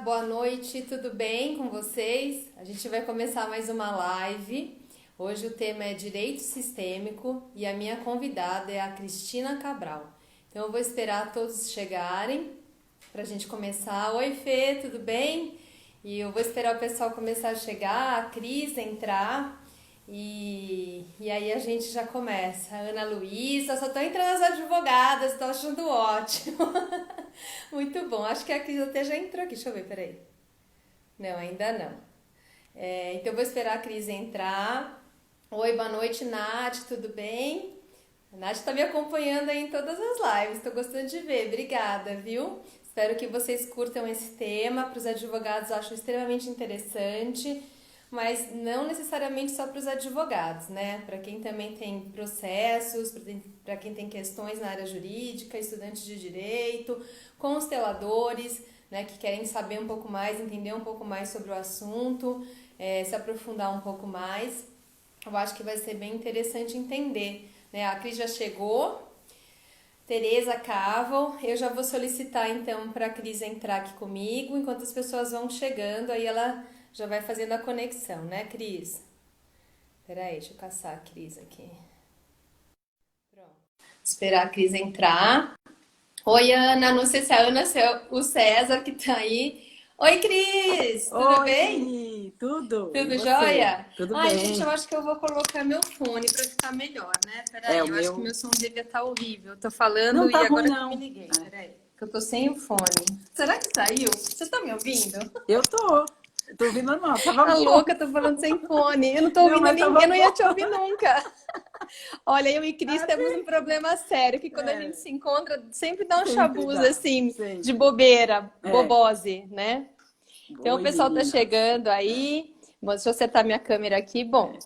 boa noite, tudo bem com vocês? A gente vai começar mais uma live. Hoje o tema é Direito Sistêmico e a minha convidada é a Cristina Cabral. Então eu vou esperar todos chegarem para a gente começar. Oi, Fê, tudo bem? E eu vou esperar o pessoal começar a chegar, a Cris entrar e aí a gente já começa. Ana Luísa, só tô entrando as advogadas, tô achando ótimo. Muito bom, acho que a Cris até já entrou aqui, deixa eu ver, peraí. Não, ainda não. Então eu vou esperar a Cris entrar. Oi, boa noite, Nath, tudo bem? A Nath tá me acompanhando aí em todas as lives, tô gostando de ver, obrigada, viu? Espero que vocês curtam esse tema, para os advogados eu acho extremamente interessante, mas não necessariamente só para os advogados, né? Para quem também tem processos, para quem tem questões na área jurídica, estudantes de direito, consteladores, né, que querem saber um pouco mais, entender um pouco mais sobre o assunto, se aprofundar um pouco mais. Eu acho que vai ser bem interessante entender, né? A Cris já chegou, Tereza Caval, eu já vou solicitar então para a Cris entrar aqui comigo, enquanto as pessoas vão chegando, aí ela já vai fazendo a conexão, né, Cris? Peraí, deixa eu caçar a Cris aqui. Pronto. Esperar a Cris entrar. Oi, Ana, não sei se a Ana ou o César que tá aí. Oi, Cris, tudo bem? Oi, tudo? E Tudo você? jóia? Tudo Ai, gente, eu bem? acho que eu vou colocar meu fone para ficar melhor, né? É, Peraí, o eu acho que meu meu som devia estar horrível. Eu tô não falando tá e ruim, agora que eu me não. liguei. É, Peraí, que eu tô sem o fone. Será que saiu? Você tá me ouvindo? eu tô ouvindo normal, tava Tá bom. louca, eu tô falando sem fone. Eu não tô Não, ouvindo mas ninguém, tava eu não ia bom. te ouvir nunca. Olha, eu e Cris Ah, temos um problema sério, que quando a gente é, se encontra, sempre dá um sempre chabuz, dá, assim, de sempre. bobeira, É. bobose, né? Então o Oi, pessoal tá meninas. chegando aí. Bom, deixa eu acertar minha câmera aqui. Bom, É,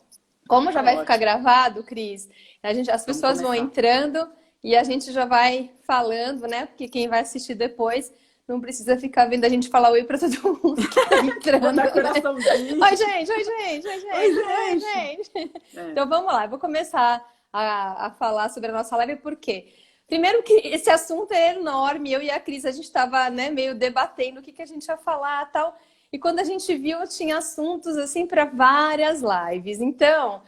como já tá vai ficar ótimo. gravado, Cris, as Vamos pessoas vão começar. entrando e a gente já vai falando, né? Porque quem vai assistir depois não precisa ficar vendo a gente falar oi para todo mundo que tá entrando, Mandar né? coraçãozinho. Oi, gente, oi, gente, oi, Oi, gente, oi, gente. gente. É, Então vamos lá, eu vou começar a falar sobre a nossa live, por quê? Primeiro que esse assunto é enorme, eu e a Cris, a gente estava, né, meio debatendo o que a gente ia falar e tal. E quando a gente viu, tinha assuntos assim para várias lives. Então,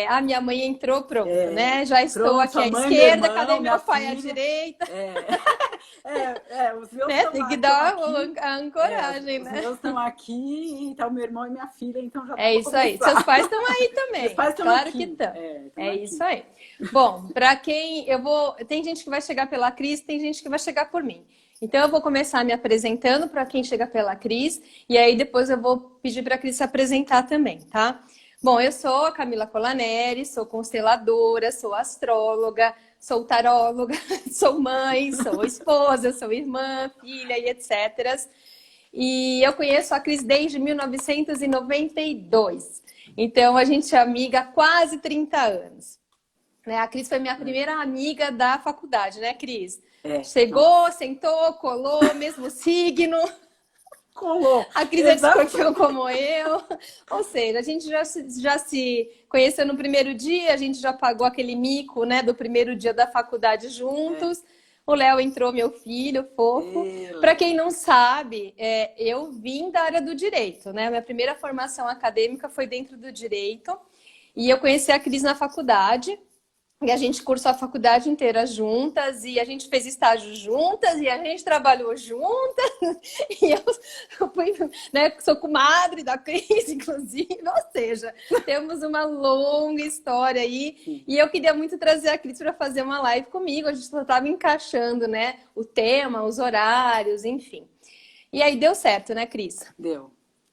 a minha mãe entrou, pronto, né? Já estou pronto, aqui a à mãe, meu esquerda, cadê irmão, meu minha pai à filha. direita? É, os meus Né? Tem que dar aqui. a É, ancoragem, os né? meus estão aqui, então meu irmão e minha filha, então já dá É para isso aí. Seus começar. pais estão aí Meus também. pais estão Claro que aqui, estão. estão É isso aqui. aí. Bom, para quem eu vou. Tem gente que vai chegar pela Cris, tem gente que vai chegar por mim. Então eu vou começar me apresentando para quem chega pela Cris, e aí depois eu vou pedir para a Cris se apresentar também, tá? Bom, eu sou a Camila Colaneri, sou consteladora, sou astróloga, sou taróloga, sou mãe, sou esposa, sou irmã, filha e etc. E eu conheço a Cris desde 1992. Então, a gente é amiga há quase 30 anos. Né? A Cris foi minha primeira amiga da faculdade, né, Cris? Chegou, Nossa, sentou, colou, mesmo signo. colou, A Cris é de exato. escorpião como eu. Ou seja, a gente já se conheceu no primeiro dia, a gente já pagou aquele mico, né, do primeiro dia da faculdade É, juntos. O Léo entrou, meu filho, fofo. Para Léo. quem não sabe, eu vim da área do direito, né? Minha primeira formação acadêmica foi dentro do direito. E eu conheci a Cris na faculdade. E a gente cursou a faculdade inteira juntas, e a gente fez estágio juntas, e a gente trabalhou juntas. E eu fui, né, sou comadre da Cris, inclusive. Ou seja, temos uma longa história aí. Sim, E eu queria muito trazer a Cris para fazer uma live comigo. A gente só estava encaixando, né, o tema, os horários, enfim. E aí deu certo, né, Cris?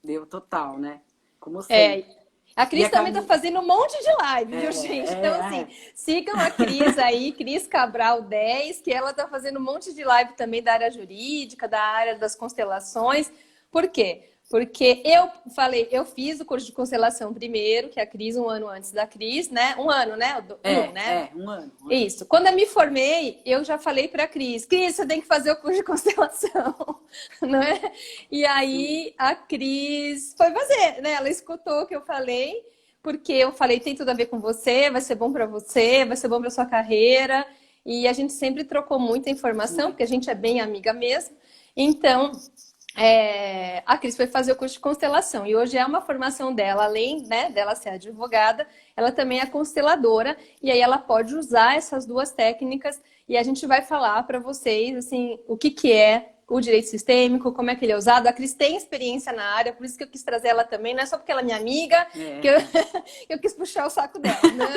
deu total, né? Como É, sempre. a E Cris a também tá Camila, fazendo um monte de live, viu, gente? Então, assim, é. sigam a Cris aí, Cris Cabral 10, que ela tá fazendo um monte de live também da área jurídica, da área das constelações. Por quê? Porque eu fiz o curso de constelação primeiro, que é a Cris, um ano antes da Cris, né? Um ano, né? Né? Um ano, um ano. Isso. Quando eu me formei, eu já falei para a Cris, você tem que fazer o curso de constelação, não é? E Sim. aí a Cris foi fazer, né? Ela escutou o que eu falei, porque eu falei, tem tudo a ver com você, vai ser bom para você, vai ser bom para sua carreira. E a gente sempre trocou muita informação, porque a Muito. gente é bem amiga mesmo. Então, a Cris foi fazer o curso de constelação e hoje é uma formação dela, além, né, dela ser advogada, ela também é consteladora e aí ela pode usar essas duas técnicas e a gente vai falar para vocês assim o que que é o direito sistêmico, como é que ele é usado. A Cris tem experiência na área, por isso que eu quis trazer ela também, não é só porque ela é minha amiga que eu quis puxar o saco dela. Não,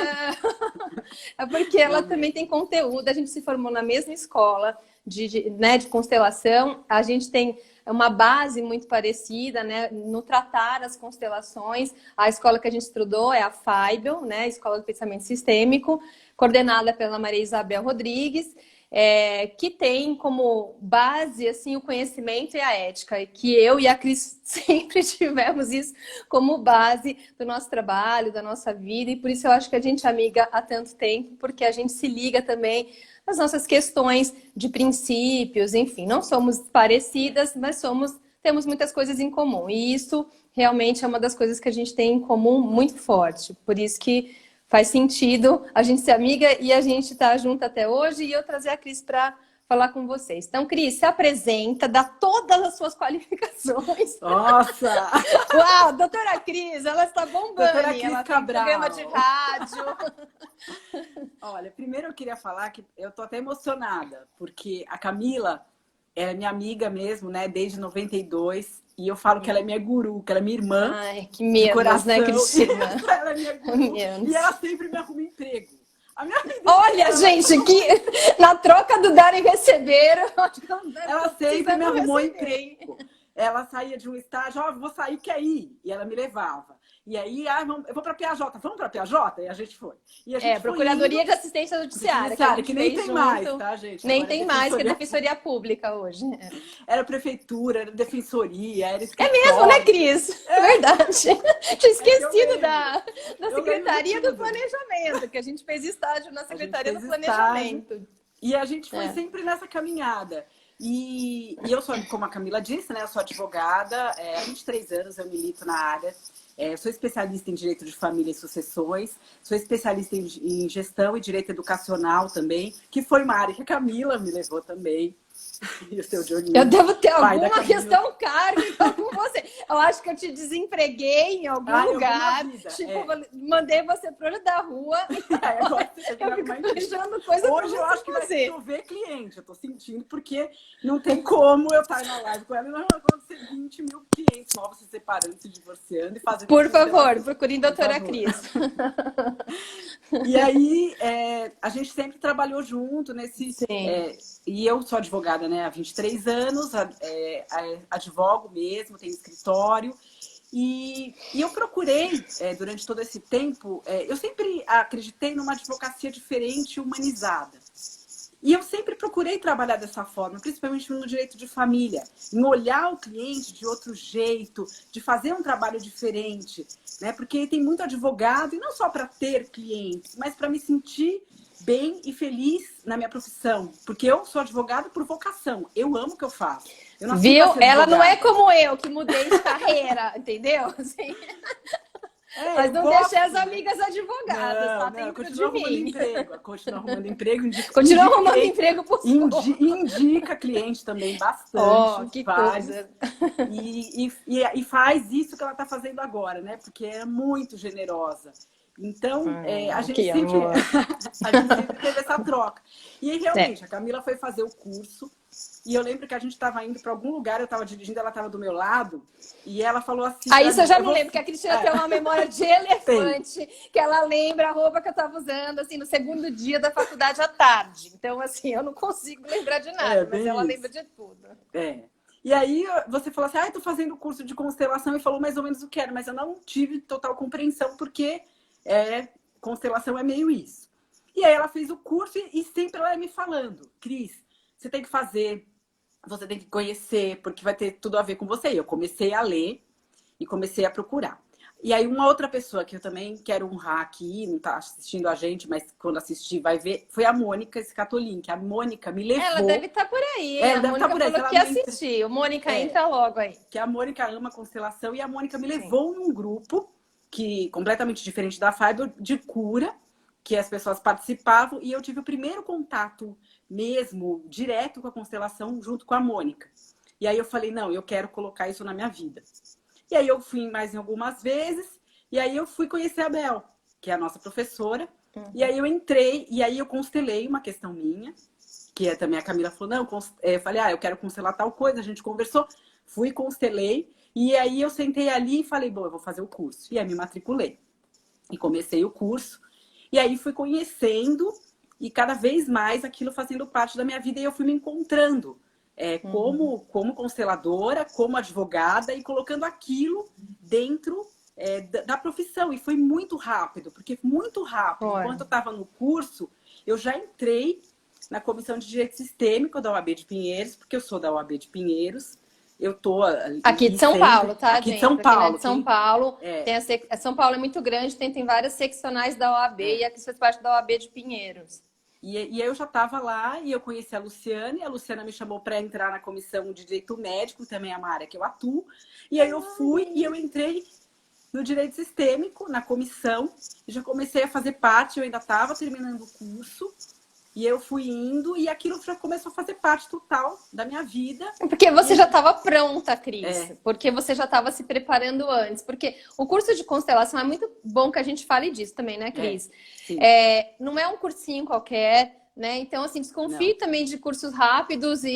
é porque ela também tem conteúdo, a gente se formou na mesma escola né, de constelação, a gente tem uma base muito parecida, né, no tratar as constelações. A escola que a gente estudou é a FAIBEL, né, a Escola do Pensamento Sistêmico, coordenada pela Maria Isabel Rodrigues, que tem como base assim o conhecimento e a ética, e que eu e a Cris sempre tivemos isso como base do nosso trabalho, da nossa vida, e por isso eu acho que a gente é amiga há tanto tempo, porque a gente se liga também as nossas questões de princípios, enfim, não somos parecidas, mas temos muitas coisas em comum. E isso realmente é uma das coisas que a gente tem em comum muito forte. Por isso que faz sentido a gente ser amiga e a gente estar junto até hoje e eu trazer a Cris para falar com vocês. Então, Cris, se apresenta, dá todas as suas qualificações. Nossa! Uau, doutora Cris, ela está bombando. Doutora Cris ela Cabral. tem programa de rádio. Olha, primeiro eu queria falar que eu tô até emocionada, porque a Camila é minha amiga mesmo, né, desde 92, e eu falo que ela é minha guru, que ela é minha irmã. Ai, que medo, coração, né, Cristina? Ela é minha guru, e ela sempre me arruma emprego. A minha vida Olha, gente, que na troca do dar e receber, ela sempre me arrumou emprego. Ela saía de um estágio, vou sair, quer ir? E ela me levava. E aí, eu vou para PAJ, vamos para PAJ? E a gente foi. E a gente Procuradoria de Assistência Judiciária. Que nem tem mais, tá, gente? Nem tem mais, que é Defensoria Pública hoje. Era prefeitura, era defensoria, era escritório. É mesmo, né, Cris? É verdade. Tinha esquecido da Secretaria do Planejamento, que a gente fez estágio na Secretaria do Planejamento. E a gente foi sempre nessa caminhada. E eu sou, como a Camila disse, né? Eu sou advogada, há 23 anos eu milito na área. Sou especialista em direito de família e sucessões, sou especialista em gestão e direito educacional também, que foi uma área que a Camila me levou também. E o seu Johnny, eu devo ter alguma questão kármica com você. Eu acho que eu te desempreguei em algum lugar. Tipo, mandei você pro olho da rua. Eu fico planejando coisa. Hoje eu acho que vai chover cliente. Eu tô sentindo, porque não tem como eu estar na live com ela e não acontecer 20 mil clientes novos se separando, se divorciando e fazendo. Por favor, procurem doutora Cris. E aí, a gente sempre trabalhou junto nesse. E eu sou advogada, né, há 23 anos, advogo mesmo, tenho escritório. E eu procurei, durante todo esse tempo, eu sempre acreditei numa advocacia diferente, humanizada. E eu sempre procurei trabalhar dessa forma, principalmente no direito de família, em olhar o cliente de outro jeito, de fazer um trabalho diferente, né? Porque tem muito advogado, e não só para ter clientes, mas para me sentir bem e feliz na minha profissão. Porque eu sou advogada por vocação, eu amo o que eu faço. Eu viu? Ela não é como eu, que mudei de carreira, entendeu? Assim... Mas não deixei as amigas advogadas, tá dentro de mim. Continua arrumando emprego. Continua arrumando emprego por indica cliente também bastante. Que coisa. E faz isso que ela está fazendo agora, né? Porque é muito generosa. Então, a gente sempre teve essa troca. E aí, realmente, a Camila foi fazer o curso. E eu lembro que a gente estava indo para algum lugar, eu estava dirigindo, ela estava do meu lado, e ela falou assim... Isso eu já não lembro, porque a Cristina tem uma memória de elefante, que ela lembra a roupa que eu estava usando, assim, no segundo dia da faculdade à tarde. Então, assim, eu não consigo lembrar de nada, mas ela lembra de tudo. E aí você falou assim, estou fazendo curso de constelação, e falou mais ou menos o que era, mas eu não tive total compreensão, porque constelação é meio isso. E aí ela fez o curso e sempre ela ia me falando, Cris, você tem que fazer, você tem que conhecer, porque vai ter tudo a ver com você. E eu comecei a ler e comecei a procurar. E aí uma outra pessoa que eu também quero honrar aqui, não tá assistindo a gente, mas quando assistir vai ver, foi a Mônica Scatolin, que a Mônica me levou... Ela deve estar por aí. Ela deve estar por aí. Falou que assistiu. Mônica, entra logo aí. Que a Mônica ama constelação e a Mônica me levou num grupo que completamente diferente da Fiber, de cura, que as pessoas participavam, e eu tive o primeiro contato mesmo, direto com a constelação, junto com a Mônica. E aí eu falei, não, eu quero colocar isso na minha vida. E aí eu fui mais em algumas vezes, e aí eu fui conhecer a Bel, que é a nossa professora. E aí eu entrei, e aí eu constelei uma questão minha, que é também a Camila falou, não, eu falei, eu quero constelar tal coisa, a gente conversou, fui, constelei, e aí eu sentei ali e falei, bom, eu vou fazer o curso. E aí me matriculei. E comecei o curso, e aí fui conhecendo, e cada vez mais aquilo fazendo parte da minha vida, e eu fui me encontrando como consteladora, como advogada, e colocando aquilo dentro da profissão. E foi muito rápido, porque muito rápido. Enquanto eu estava no curso, eu já entrei na Comissão de Direito Sistêmico da OAB de Pinheiros, porque eu sou da OAB de Pinheiros. Eu tô aqui de São Paulo, tá, aqui gente? de São Paulo. Aqui de São Paulo. São Paulo é muito grande, tem várias seccionais da OAB e aqui faz parte da OAB de Pinheiros. E aí eu já estava lá e eu conheci a Luciana me chamou para entrar na Comissão de Direito Médico, também é uma área que eu atuo. E aí eu fui e eu entrei no Direito Sistêmico, na comissão, e já comecei a fazer parte, eu ainda estava terminando o curso. E eu fui indo e aquilo já começou a fazer parte total da minha vida. Porque você já estava pronta, Cris. Porque você já estava se preparando antes. Porque o curso de constelação é muito bom que a gente fale disso também, né, Cris? Não é um cursinho qualquer, né? Então, assim, desconfie também de cursos rápidos e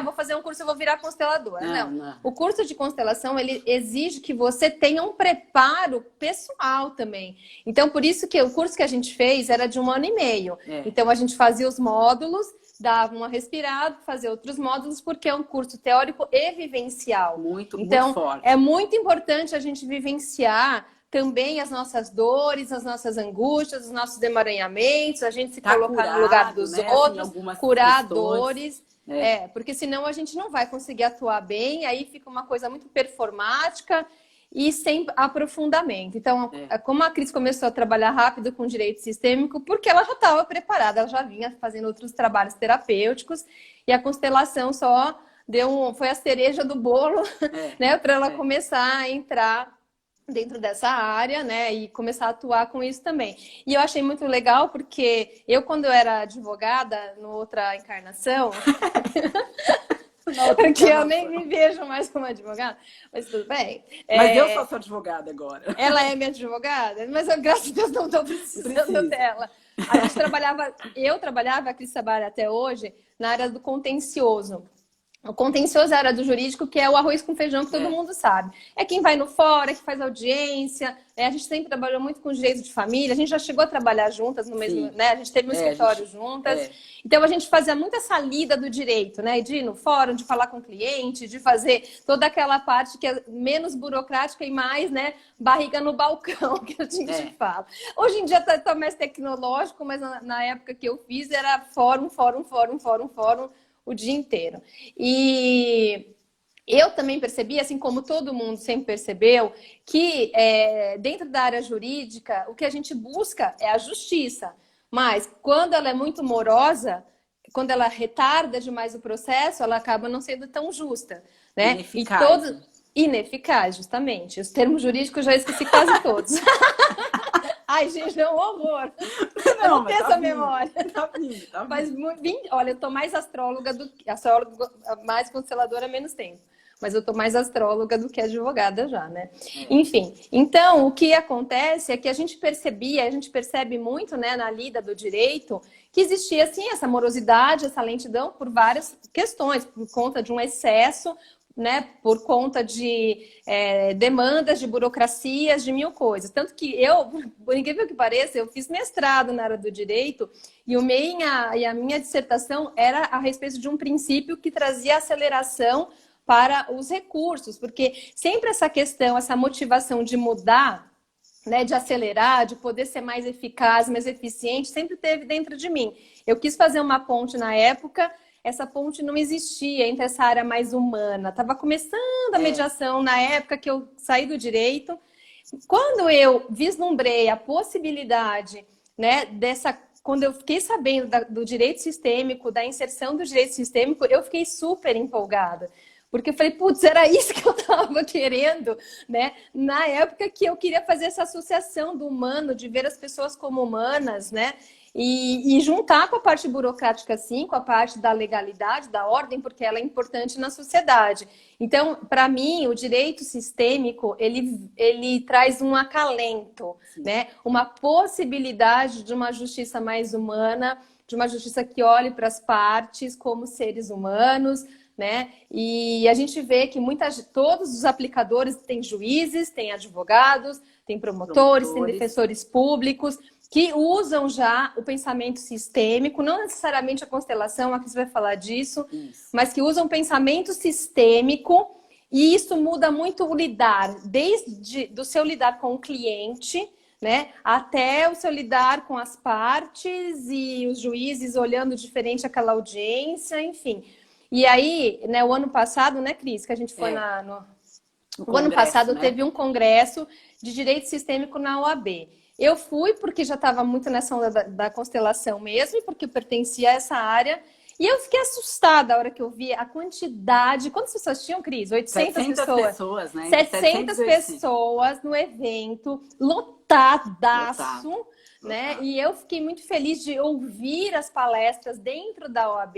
vou fazer um curso e vou virar consteladora. Não. O curso de constelação, ele exige que você tenha um preparo pessoal também. Então, por isso que o curso que a gente fez era de 1 ano e meio. Então, a gente fazia os módulos, dava uma respirada, fazia outros módulos, porque é um curso teórico e vivencial. Muito forte. É muito importante a gente vivenciar também as nossas dores, as nossas angústias, os nossos emaranhamentos, a gente se colocar no lugar dos outros, curar dores. Porque senão a gente não vai conseguir atuar bem, aí fica uma coisa muito performática e sem aprofundamento. Então, como a Cris começou a trabalhar rápido com direito sistêmico, porque ela já estava preparada, ela já vinha fazendo outros trabalhos terapêuticos, e a constelação só foi a cereja do bolo, né, para ela começar a entrar dentro dessa área, né, e começar a atuar com isso também. E eu achei muito legal porque eu, quando eu era advogada, no outra encarnação, porque eu nem me vejo mais como advogada, mas tudo bem. Mas eu sou sua advogada agora. Ela é minha advogada, mas eu, graças a Deus, não estou precisando dela. Eu trabalhava, a Cris trabalha até hoje, na área do contencioso. O contencioso é a área do jurídico, que é o arroz com feijão, que todo mundo sabe. É quem vai no fórum, é que faz audiência. A gente sempre trabalhou muito com direito de família. A gente já chegou a trabalhar juntas no mesmo, né? A gente teve um escritório juntas. Então, a gente fazia muito essa lida do direito, né? De ir no fórum, de falar com o cliente, de fazer toda aquela parte que é menos burocrática e mais, né? Barriga no balcão, que a gente fala. Hoje em dia tá mais tecnológico, mas na época que eu fiz era fórum, o dia inteiro. E eu também percebi, assim como todo mundo sempre percebeu, que dentro da área jurídica, o que a gente busca é a justiça. Mas quando ela é muito morosa, quando ela retarda demais o processo, ela acaba não sendo tão justa, né? Ineficaz. Ineficaz, justamente. Os termos jurídicos eu já esqueci quase todos. Ai, gente, é um horror. Eu não tenho essa memória. Tá vindo. Mas, olha, eu tô mais astróloga do que... mais consteladora há menos tempo. Mas eu tô mais astróloga do que advogada já, né? Enfim, então, o que acontece é que a gente percebe muito, né, na lida do direito, que existia, assim, essa morosidade, essa lentidão por várias questões, por conta de um excesso, né, por conta de demandas, de burocracias, de mil coisas. Tanto que eu, por incrível que pareça, eu fiz mestrado na área do direito e a minha dissertação era a respeito de um princípio que trazia aceleração para os recursos, porque sempre essa questão, essa motivação de mudar, né, de acelerar, de poder ser mais eficaz, mais eficiente, sempre teve dentro de mim. Eu quis fazer uma ponte na época. Essa ponte não existia entre essa área mais humana. Estava começando a mediação na época que eu saí do direito. Quando eu vislumbrei a possibilidade, né, quando eu fiquei sabendo do direito sistêmico, da inserção do direito sistêmico, eu fiquei super empolgada. Porque eu falei, putz, era isso que eu estava querendo, né? Na época que eu queria fazer essa associação do humano, de ver as pessoas como humanas, né? e juntar com a parte burocrática, sim, com a parte da legalidade, da ordem, porque ela é importante na sociedade. Então, para mim, o direito sistêmico, ele traz um acalento, né? Uma possibilidade de uma justiça mais humana, de uma justiça que olhe para as partes como seres humanos, né? E a gente vê que todos os aplicadores têm juízes, têm advogados, têm promotores, têm defensores públicos, que usam já o pensamento sistêmico, não necessariamente a constelação, aqui você vai falar disso, mas que usam o pensamento sistêmico, e isso muda muito o lidar, desde do seu lidar com o cliente, né, até o seu lidar com as partes e os juízes olhando diferente aquela audiência, enfim. E aí, né, o ano passado, né, Cris, que a gente foi o ano passado, né, teve um congresso de direito sistêmico na OAB. Eu fui porque já estava muito nessa onda da constelação mesmo, e porque eu pertencia a essa área. E eu fiquei assustada a hora que eu vi a quantidade. Quantas pessoas tinham, Cris? 700 pessoas, né? 700 pessoas no evento, lotadaço, né? E eu fiquei muito feliz de ouvir as palestras dentro da OAB,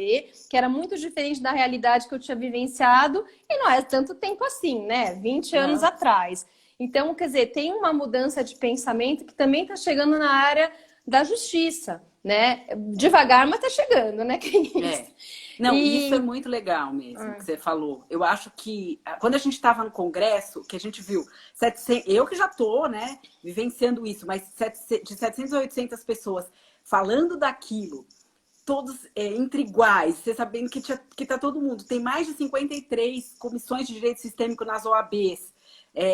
que era muito diferente da realidade que eu tinha vivenciado, e não é tanto tempo assim, né? 20 anos atrás. Então, quer dizer, tem uma mudança de pensamento que também está chegando na área da justiça, né? Devagar, mas está chegando, né, Cris? Não, isso é muito legal mesmo, que você falou. Eu acho que quando a gente estava no congresso, que a gente viu 700, eu que já estou, né, vivenciando isso, mas de 700 a 800 pessoas falando daquilo, todos entre iguais, você sabendo que tá todo mundo. Tem mais de 53 comissões de direito sistêmico nas OABs.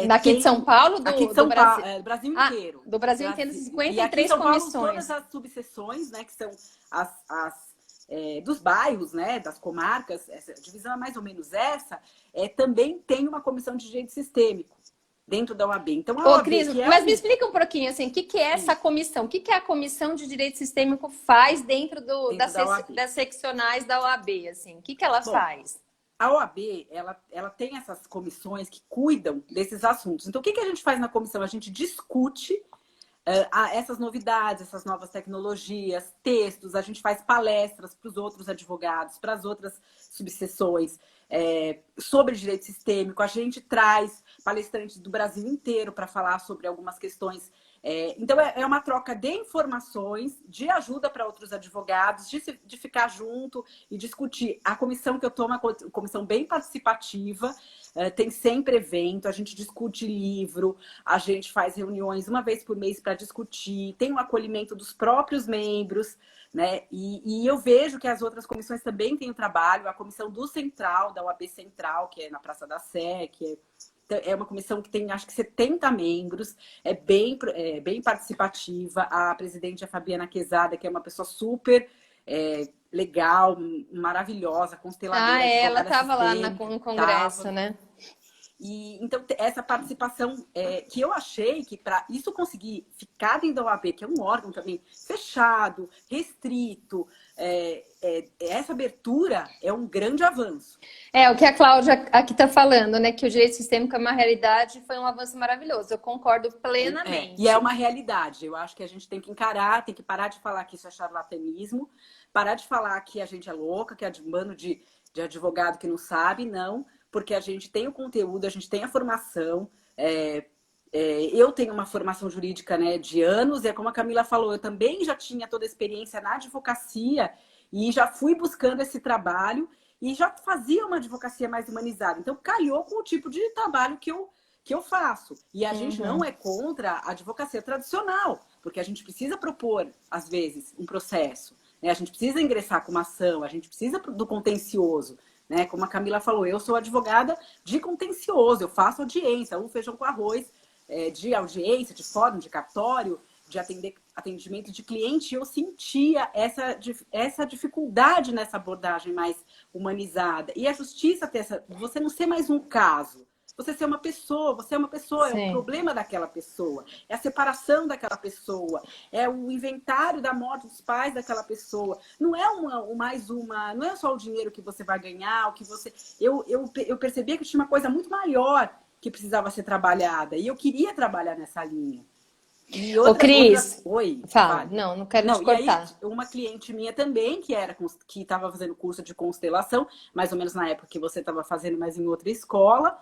Daqui de São Paulo? Aqui de São Paulo, do Brasil inteiro. Do Brasil inteiro, 53 e aqui em São Paulo, comissões. todas as subseções, né, que são dos bairros, né, das comarcas, essa divisão é mais ou menos essa, também tem uma comissão de direito sistêmico dentro da OAB. Então, a OAB, Cris, mas me explica um pouquinho, assim, o que é essa comissão? O que a Comissão de Direito Sistêmico faz dentro das seccionais da OAB, assim? O que ela faz? A OAB, ela tem essas comissões que cuidam desses assuntos. Então, o que a gente faz na comissão? A gente discute essas novidades, essas novas tecnologias, textos, a gente faz palestras para os outros advogados, para as outras subseções sobre direito sistêmico. A gente traz palestrantes do Brasil inteiro para falar sobre algumas questões. Então, é uma troca de informações, de ajuda para outros advogados, de ficar junto e discutir. A comissão que eu tomo é uma comissão bem participativa, tem sempre evento, a gente discute livro, a gente faz reuniões uma vez por mês para discutir, tem o acolhimento dos próprios membros, né? E eu vejo que as outras comissões também têm o trabalho, a comissão do Central, da OAB Central, que é na Praça da Sé, que é uma comissão que tem, acho que 70 membros, é bem participativa. A presidente, a Fabiana Quezada, que é uma pessoa super legal, maravilhosa, consteladora. Ela estava lá no congresso, né? E, então, essa participação que eu achei que para isso conseguir ficar dentro da OAB, que é um órgão também fechado, restrito, essa abertura é um grande avanço. O que a Cláudia aqui está falando, né? Que o direito sistêmico é uma realidade, foi um avanço maravilhoso. Eu concordo plenamente. E é uma realidade. Eu acho que a gente tem que encarar, tem que parar de falar que isso é charlatanismo, parar de falar que a gente é louca, que é de bando de advogado que não sabe, não. Porque a gente tem o conteúdo, a gente tem a formação. Eu tenho uma formação jurídica, né, de anos, e é como a Camila falou, eu também já tinha toda a experiência na advocacia e já fui buscando esse trabalho e já fazia uma advocacia mais humanizada. Então, calhou com o tipo de trabalho que eu faço. E a gente não é contra a advocacia tradicional, porque a gente precisa propor, às vezes, um processo, né? A gente precisa ingressar com uma ação, a gente precisa do contencioso. Né? Como a Camila falou, eu sou advogada de contencioso, eu faço audiência, um feijão com arroz de audiência, de fórum, de cartório, de atendimento de cliente. Eu sentia essa dificuldade nessa abordagem mais humanizada. E a justiça ter você não ser mais um caso, você ser uma pessoa, Sim. É o problema daquela pessoa, é a separação daquela pessoa, é o inventário da morte dos pais daquela pessoa. Não é não é só o dinheiro que você vai ganhar, o que você. Eu percebia que tinha uma coisa muito maior que precisava ser trabalhada, e eu queria trabalhar nessa linha. E Ô, Cris, Oi, fala. vale. Não quero te Não, e aí cortar. uma cliente minha também, que estava fazendo curso de constelação, mais ou menos na época que você estava fazendo, mas em outra escola,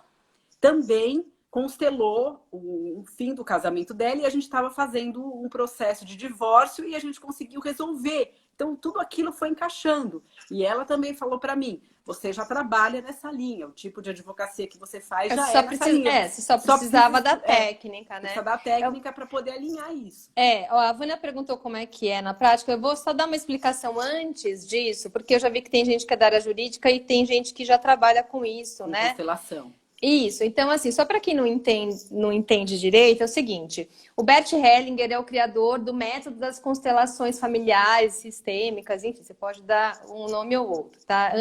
também constelou o fim do casamento dela e a gente estava fazendo um processo de divórcio e a gente conseguiu resolver. Então, tudo aquilo foi encaixando. E ela também falou para mim, você já trabalha nessa linha, o tipo de advocacia que você faz já é nessa linha. Você só precisava da técnica, né? Precisa da técnica para poder alinhar isso. Ó, a Vânia perguntou como é que é na prática. Eu vou só dar uma explicação antes disso, porque eu já vi que tem gente que é da área jurídica e tem gente que já trabalha com isso, Com né? constelação. Isso, então assim, só para quem não entende direito, é o seguinte, o Bert Hellinger é o criador do método das constelações familiares, sistêmicas, enfim, você pode dar um nome ou outro, tá?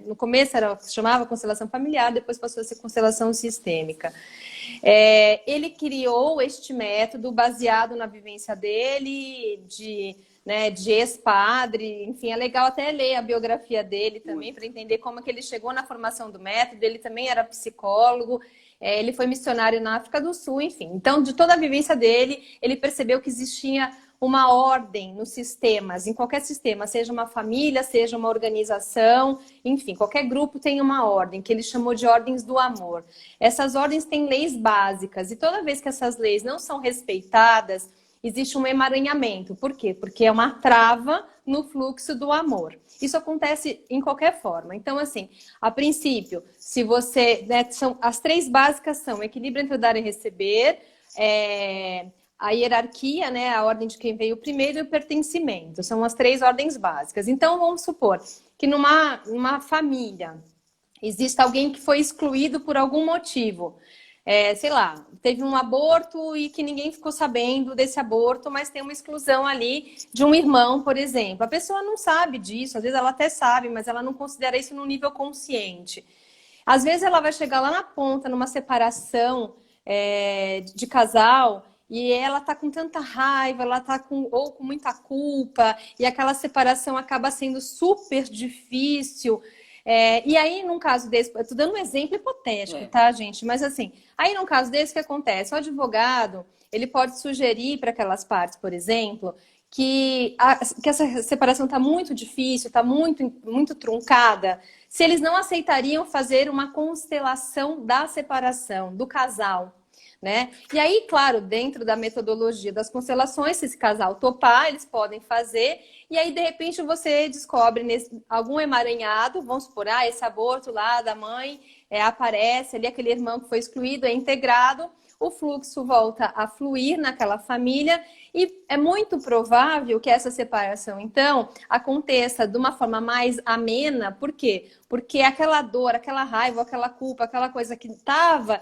No começo se chamava constelação familiar, depois passou a ser constelação sistêmica. Ele criou este método baseado na vivência dele, de ex-padre, enfim, é legal até ler a biografia dele também para entender como é que ele chegou na formação do método. Ele também era psicólogo, ele foi missionário na África do Sul, enfim. Então, de toda a vivência dele, ele percebeu que existia uma ordem nos sistemas, em qualquer sistema, seja uma família, seja uma organização, enfim, qualquer grupo tem uma ordem, que ele chamou de ordens do amor. Essas ordens têm leis básicas, e toda vez que essas leis não são respeitadas, existe um emaranhamento. Por quê? Porque é uma trava no fluxo do amor. Isso acontece em qualquer forma. Então, assim, a princípio, se você... as três básicas são o equilíbrio entre o dar e receber, a hierarquia, né, a ordem de quem veio primeiro e o pertencimento. São as três ordens básicas. Então, vamos supor que numa família exista alguém que foi excluído por algum motivo. Sei lá, teve um aborto e que ninguém ficou sabendo desse aborto, mas tem uma exclusão ali de um irmão, por exemplo. A pessoa não sabe disso, às vezes ela até sabe, mas ela não considera isso no nível consciente. Às vezes ela vai chegar lá na ponta, numa separação de casal, e ela tá com tanta raiva, ela tá com muita culpa, e aquela separação acaba sendo super difícil. E aí, num caso desse, eu tô dando um exemplo hipotético, tá, gente? Mas assim, aí num caso desse, o que acontece? O advogado, ele pode sugerir para aquelas partes, por exemplo, que essa separação tá muito difícil, tá muito, muito truncada, se eles não aceitariam fazer uma constelação da separação, do casal, né? E aí, claro, dentro da metodologia das constelações, se esse casal topar, eles podem fazer. E aí, de repente, você descobre algum emaranhado, vamos supor, esse aborto lá da mãe aparece ali, aquele irmão que foi excluído, é integrado, o fluxo volta a fluir naquela família e é muito provável que essa separação, então, aconteça de uma forma mais amena. Por quê? Porque aquela dor, aquela raiva, aquela culpa, aquela coisa que estava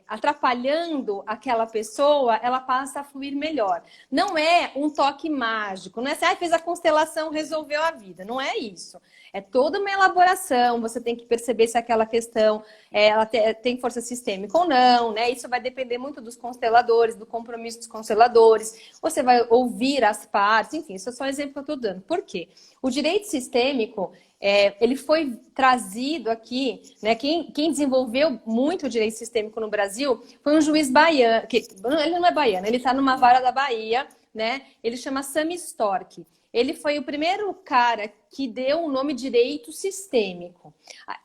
atrapalhando aquela pessoa, ela passa a fluir melhor. Não é um toque mágico, não é assim, fez a constelação, resolveu a vida. Não é isso. É toda uma elaboração, você tem que perceber se aquela questão ela tem força sistêmica ou não, né? Isso vai depender muito dos consteladores, do compromisso dos consteladores. Você vai ouvir as partes, enfim, isso é só um exemplo que eu estou dando. Por quê? O direito sistêmico, ele foi trazido aqui, né? Quem desenvolveu muito o direito sistêmico no Brasil foi um juiz baiano, ele não é baiano, ele está numa vara da Bahia, né? Ele chama Sami Stork. Ele foi o primeiro cara que deu o nome direito sistêmico.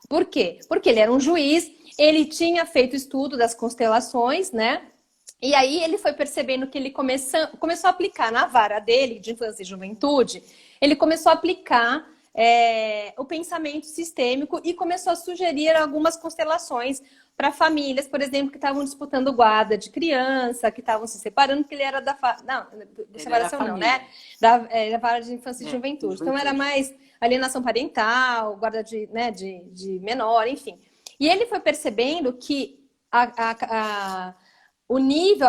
Por quê? Porque ele era um juiz, ele tinha feito estudo das constelações, né? E aí ele foi percebendo que ele começou a aplicar na vara dele, de infância e juventude, ele começou a aplicar o pensamento sistêmico e começou a sugerir algumas constelações para famílias, por exemplo, que estavam disputando guarda de criança, que estavam se separando, porque ele era separação não, né? Da vara de infância e juventude. Então era mais alienação parental, guarda de menor, enfim. E ele foi percebendo que o nível,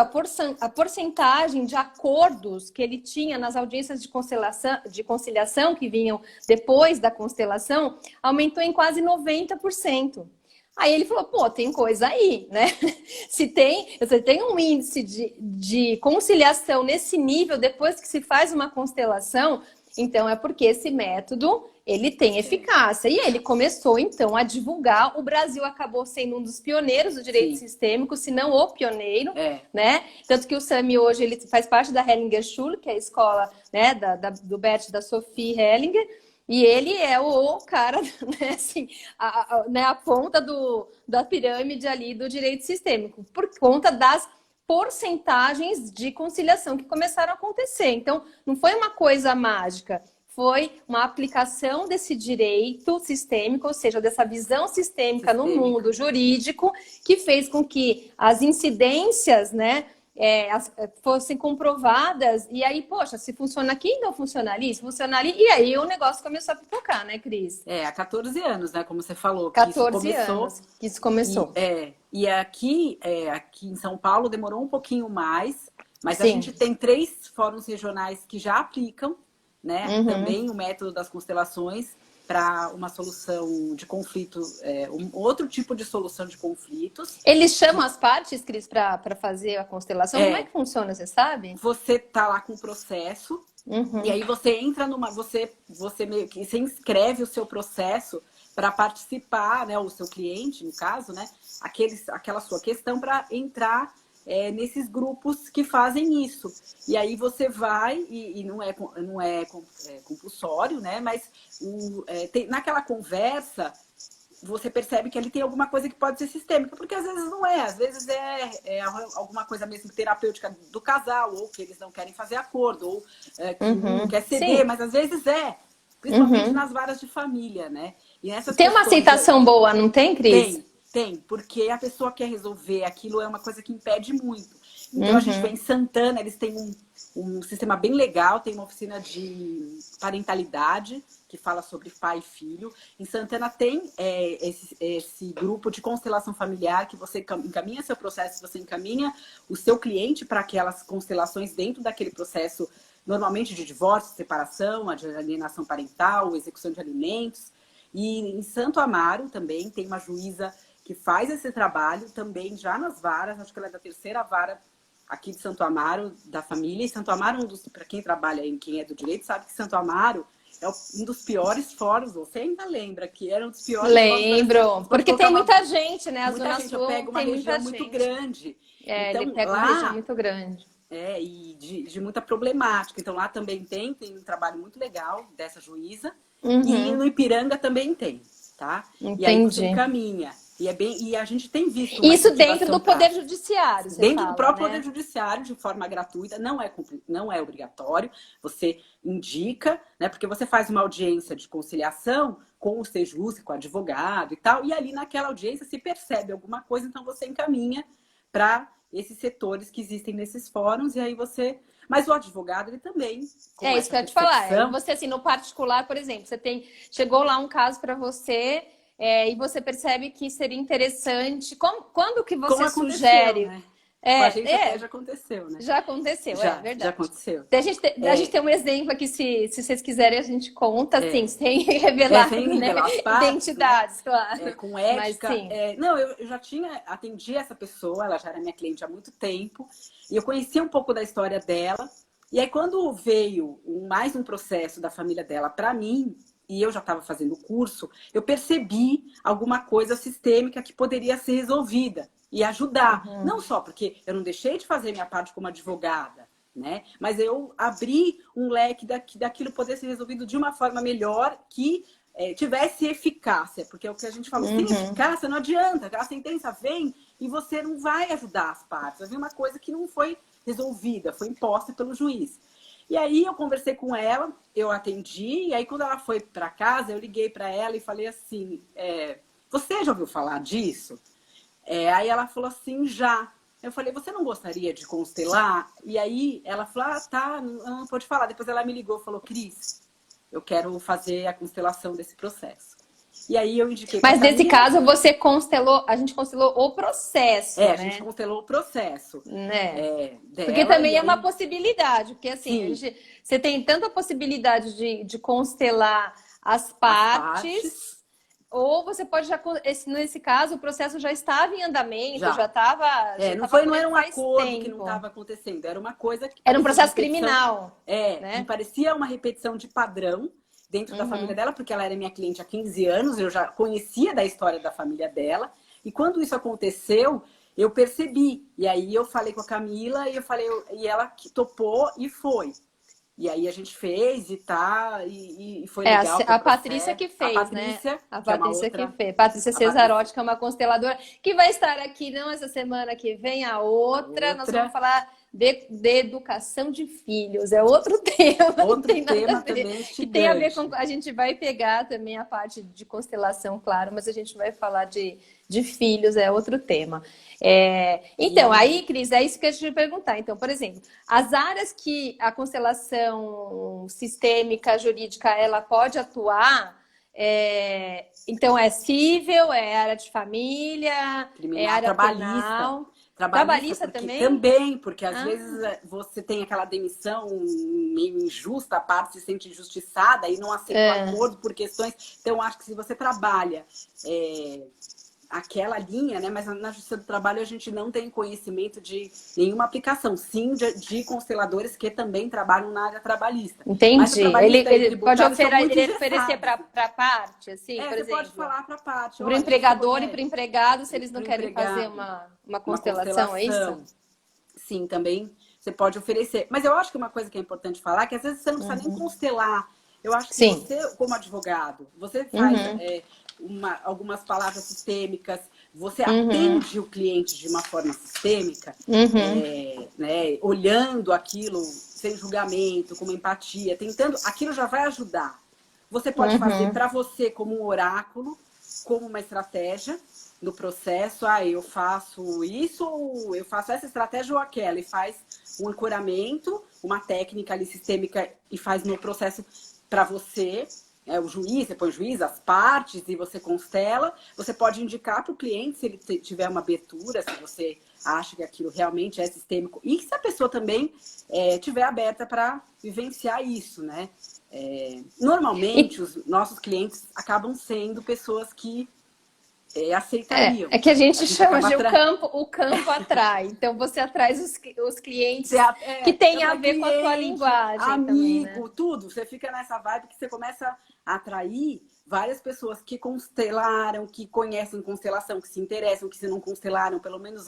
a porcentagem de acordos que ele tinha nas audiências de conciliação que vinham depois da constelação aumentou em quase 90%. Aí ele falou, pô, tem coisa aí, né? Se você tem um índice de conciliação nesse nível, depois que se faz uma constelação, então é porque esse método, ele tem eficácia. E ele começou, então, a divulgar. O Brasil acabou sendo um dos pioneiros do direito sistêmico, se não o pioneiro, né? Tanto que o Sami hoje ele faz parte da Hellinger Schule, que é a escola, né, do Bert e da Sophie Hellinger, e ele é o cara, né, assim, a ponta da pirâmide ali do direito sistêmico, por conta das porcentagens de conciliação que começaram a acontecer. Então, não foi uma coisa mágica, foi uma aplicação desse direito sistêmico, ou seja, dessa visão sistêmica no mundo jurídico, que fez com que as incidências, né, fossem comprovadas, e aí, poxa, se funciona aqui, então funciona ali, se funciona ali, e aí o negócio começou a pipocar, né, Cris? Há 14 anos, né, como você falou. 14 anos que isso começou. E aqui em São Paulo demorou um pouquinho mais, mas a gente tem 3 fóruns regionais que já aplicam, né, também o método das constelações para uma solução de conflitos, outro tipo de solução de conflitos. Eles chamam as partes, Cris, para fazer a constelação? Como é que funciona, você sabe? Você tá lá com o processo, e aí você entra você meio que você inscreve o seu processo para participar, né, o seu cliente, no caso, né, aquela sua questão para entrar nesses grupos que fazem isso. E aí você vai, e não é compulsório, né? Mas naquela conversa, você percebe que ali tem alguma coisa que pode ser sistêmica, porque às vezes não é. Às vezes é alguma coisa mesmo terapêutica do casal, ou que eles não querem fazer acordo, ou que não quer ceder, mas às vezes principalmente nas varas de família, né? E tem uma aceitação boa, não tem, Cris? Tem, porque a pessoa quer resolver aquilo, é uma coisa que impede muito. Então, a gente vê em Santana, eles têm um sistema bem legal, tem uma oficina de parentalidade, que fala sobre pai e filho. Em Santana tem esse grupo de constelação familiar, que você encaminha seu processo, você encaminha o seu cliente para aquelas constelações dentro daquele processo, normalmente de divórcio, separação, de alienação parental, execução de alimentos. E em Santo Amaro também tem uma juíza que faz esse trabalho também já nas varas, acho que ela é da 3ª vara aqui de Santo Amaro, da família. E Santo Amaro, para quem trabalha em quem é do direito, sabe que Santo Amaro é um dos piores fóruns. Você ainda lembra que era um dos piores fóruns? Lembro, porque tem muita gente, né? A Zona Sul pega uma região muito grande. Então, ele pega uma região muito grande. E de muita problemática. Então, lá também tem um trabalho muito legal dessa juíza. E no Ipiranga também tem, tá? Entendi. E aí você encaminha. E a gente tem visto isso dentro do Poder Judiciário, dentro do próprio Poder Judiciário, de forma gratuita, não é obrigatório. Você indica, né? Porque você faz uma audiência de conciliação com o Sejus, com o advogado e tal, e ali naquela audiência se percebe alguma coisa, então você encaminha para esses setores que existem nesses fóruns, e aí você... Mas o advogado, ele também... isso que eu ia te falar. Você, assim, no particular, por exemplo, chegou lá um caso para você... e você percebe que seria interessante. Quando que você sugere? Né? Com a gente até já aconteceu, né? Já aconteceu, é verdade. Já aconteceu. A gente tem um exemplo aqui, se vocês quiserem, a gente conta, assim, sem revelar, sem revelar as partes, identidades, né? claro. Com ética. Mas, sim. Não, eu já atendi essa pessoa, ela já era minha cliente há muito tempo, e eu conhecia um pouco da história dela. E aí, quando veio mais um processo da família dela para mim, e eu já estava fazendo o curso, eu percebi alguma coisa sistêmica que poderia ser resolvida e ajudar. Não só porque eu não deixei de fazer minha parte como advogada, né? Mas eu abri um leque daquilo poder ser resolvido de uma forma melhor que tivesse eficácia. Porque é o que a gente falou, sem eficácia não adianta. A sentença vem e você não vai ajudar as partes. Vai vir uma coisa que não foi resolvida, foi imposta pelo juiz. E aí eu conversei com ela, eu atendi, e aí quando ela foi para casa, eu liguei para ela e falei assim, você já ouviu falar disso? Aí ela falou assim, já. Eu falei, você não gostaria de constelar? E aí ela falou, tá, não pode falar. Depois ela me ligou e falou, Cris, eu quero fazer a constelação desse processo. E aí eu indiquei... Mas nesse caso você constelou, a gente constelou o processo, né? A gente constelou o processo. Né? Porque também é uma possibilidade, porque assim, você tem tanta possibilidade de constelar as partes, ou você pode já, nesse caso, o processo já estava em andamento, já estava... não era um acordo que não estava acontecendo, era uma coisa que... Era um processo criminal. Né? Que parecia uma repetição de padrão. dentro da família dela, porque ela era minha cliente há 15 anos, eu já conhecia da história da família dela. E quando isso aconteceu, eu percebi. E aí eu falei com a Camila e ela que topou e foi. E aí a gente fez e foi legal. A Patrícia que fez, a Patrícia, né? A que é uma Patrícia outra... que fez. Patrícia Cesarotti, que é uma consteladora, que vai estar aqui não essa semana que vem, a outra. Nós vamos falar de educação de filhos. É outro tema. Outro tema também instigante. Que tem a ver com... A gente vai pegar também a parte de constelação, claro, mas a gente vai falar de filhos, é outro tema. Então, aí, Cris, é isso que eu te perguntar. Então, por exemplo, as áreas que a constelação sistêmica, jurídica, ela pode atuar, então é civil, é área de família, criminal, é área trabalhista. Penal. Trabalhista também? Também, porque às vezes você tem aquela demissão meio injusta, a parte se sente injustiçada e não aceita o acordo por questões. Então, acho que se você trabalha aquela linha, né? Mas na Justiça do Trabalho a gente não tem conhecimento de nenhuma aplicação. Sim, de consteladores que também trabalham na área trabalhista. Entendi. Ele pode oferecer para a parte, assim, por você exemplo. pode falar para a parte. Para o empregador e para o empregado, se eles não querem fazer uma constelação, é isso? Sim, também você pode oferecer. Mas eu acho que uma coisa que é importante falar é que às vezes você não precisa nem constelar. Eu acho que você, como advogado, você faz... algumas palavras sistêmicas, você atende o cliente de uma forma sistêmica, né, olhando aquilo sem julgamento, com uma empatia, tentando, aquilo já vai ajudar. Você pode fazer para você como um oráculo, como uma estratégia no processo. Eu faço isso, ou eu faço essa estratégia ou aquela, e faz um ancoramento, uma técnica ali sistêmica e faz no processo para você. O juiz, você põe o juiz, as partes e você constela. Você pode indicar para o cliente se ele tiver uma abertura, se você acha que aquilo realmente é sistêmico. E se a pessoa também estiver aberta para vivenciar isso, né? Normalmente, os nossos clientes acabam sendo pessoas que aceitariam. É que a gente chama de o campo atrai. Então, você atrai os clientes que têm a ver com a tua linguagem. Amigo, também, né? tudo. Você fica nessa vibe que você começa a atrair várias pessoas que constelaram, que conhecem constelação, que se interessam, que se não constelaram, pelo menos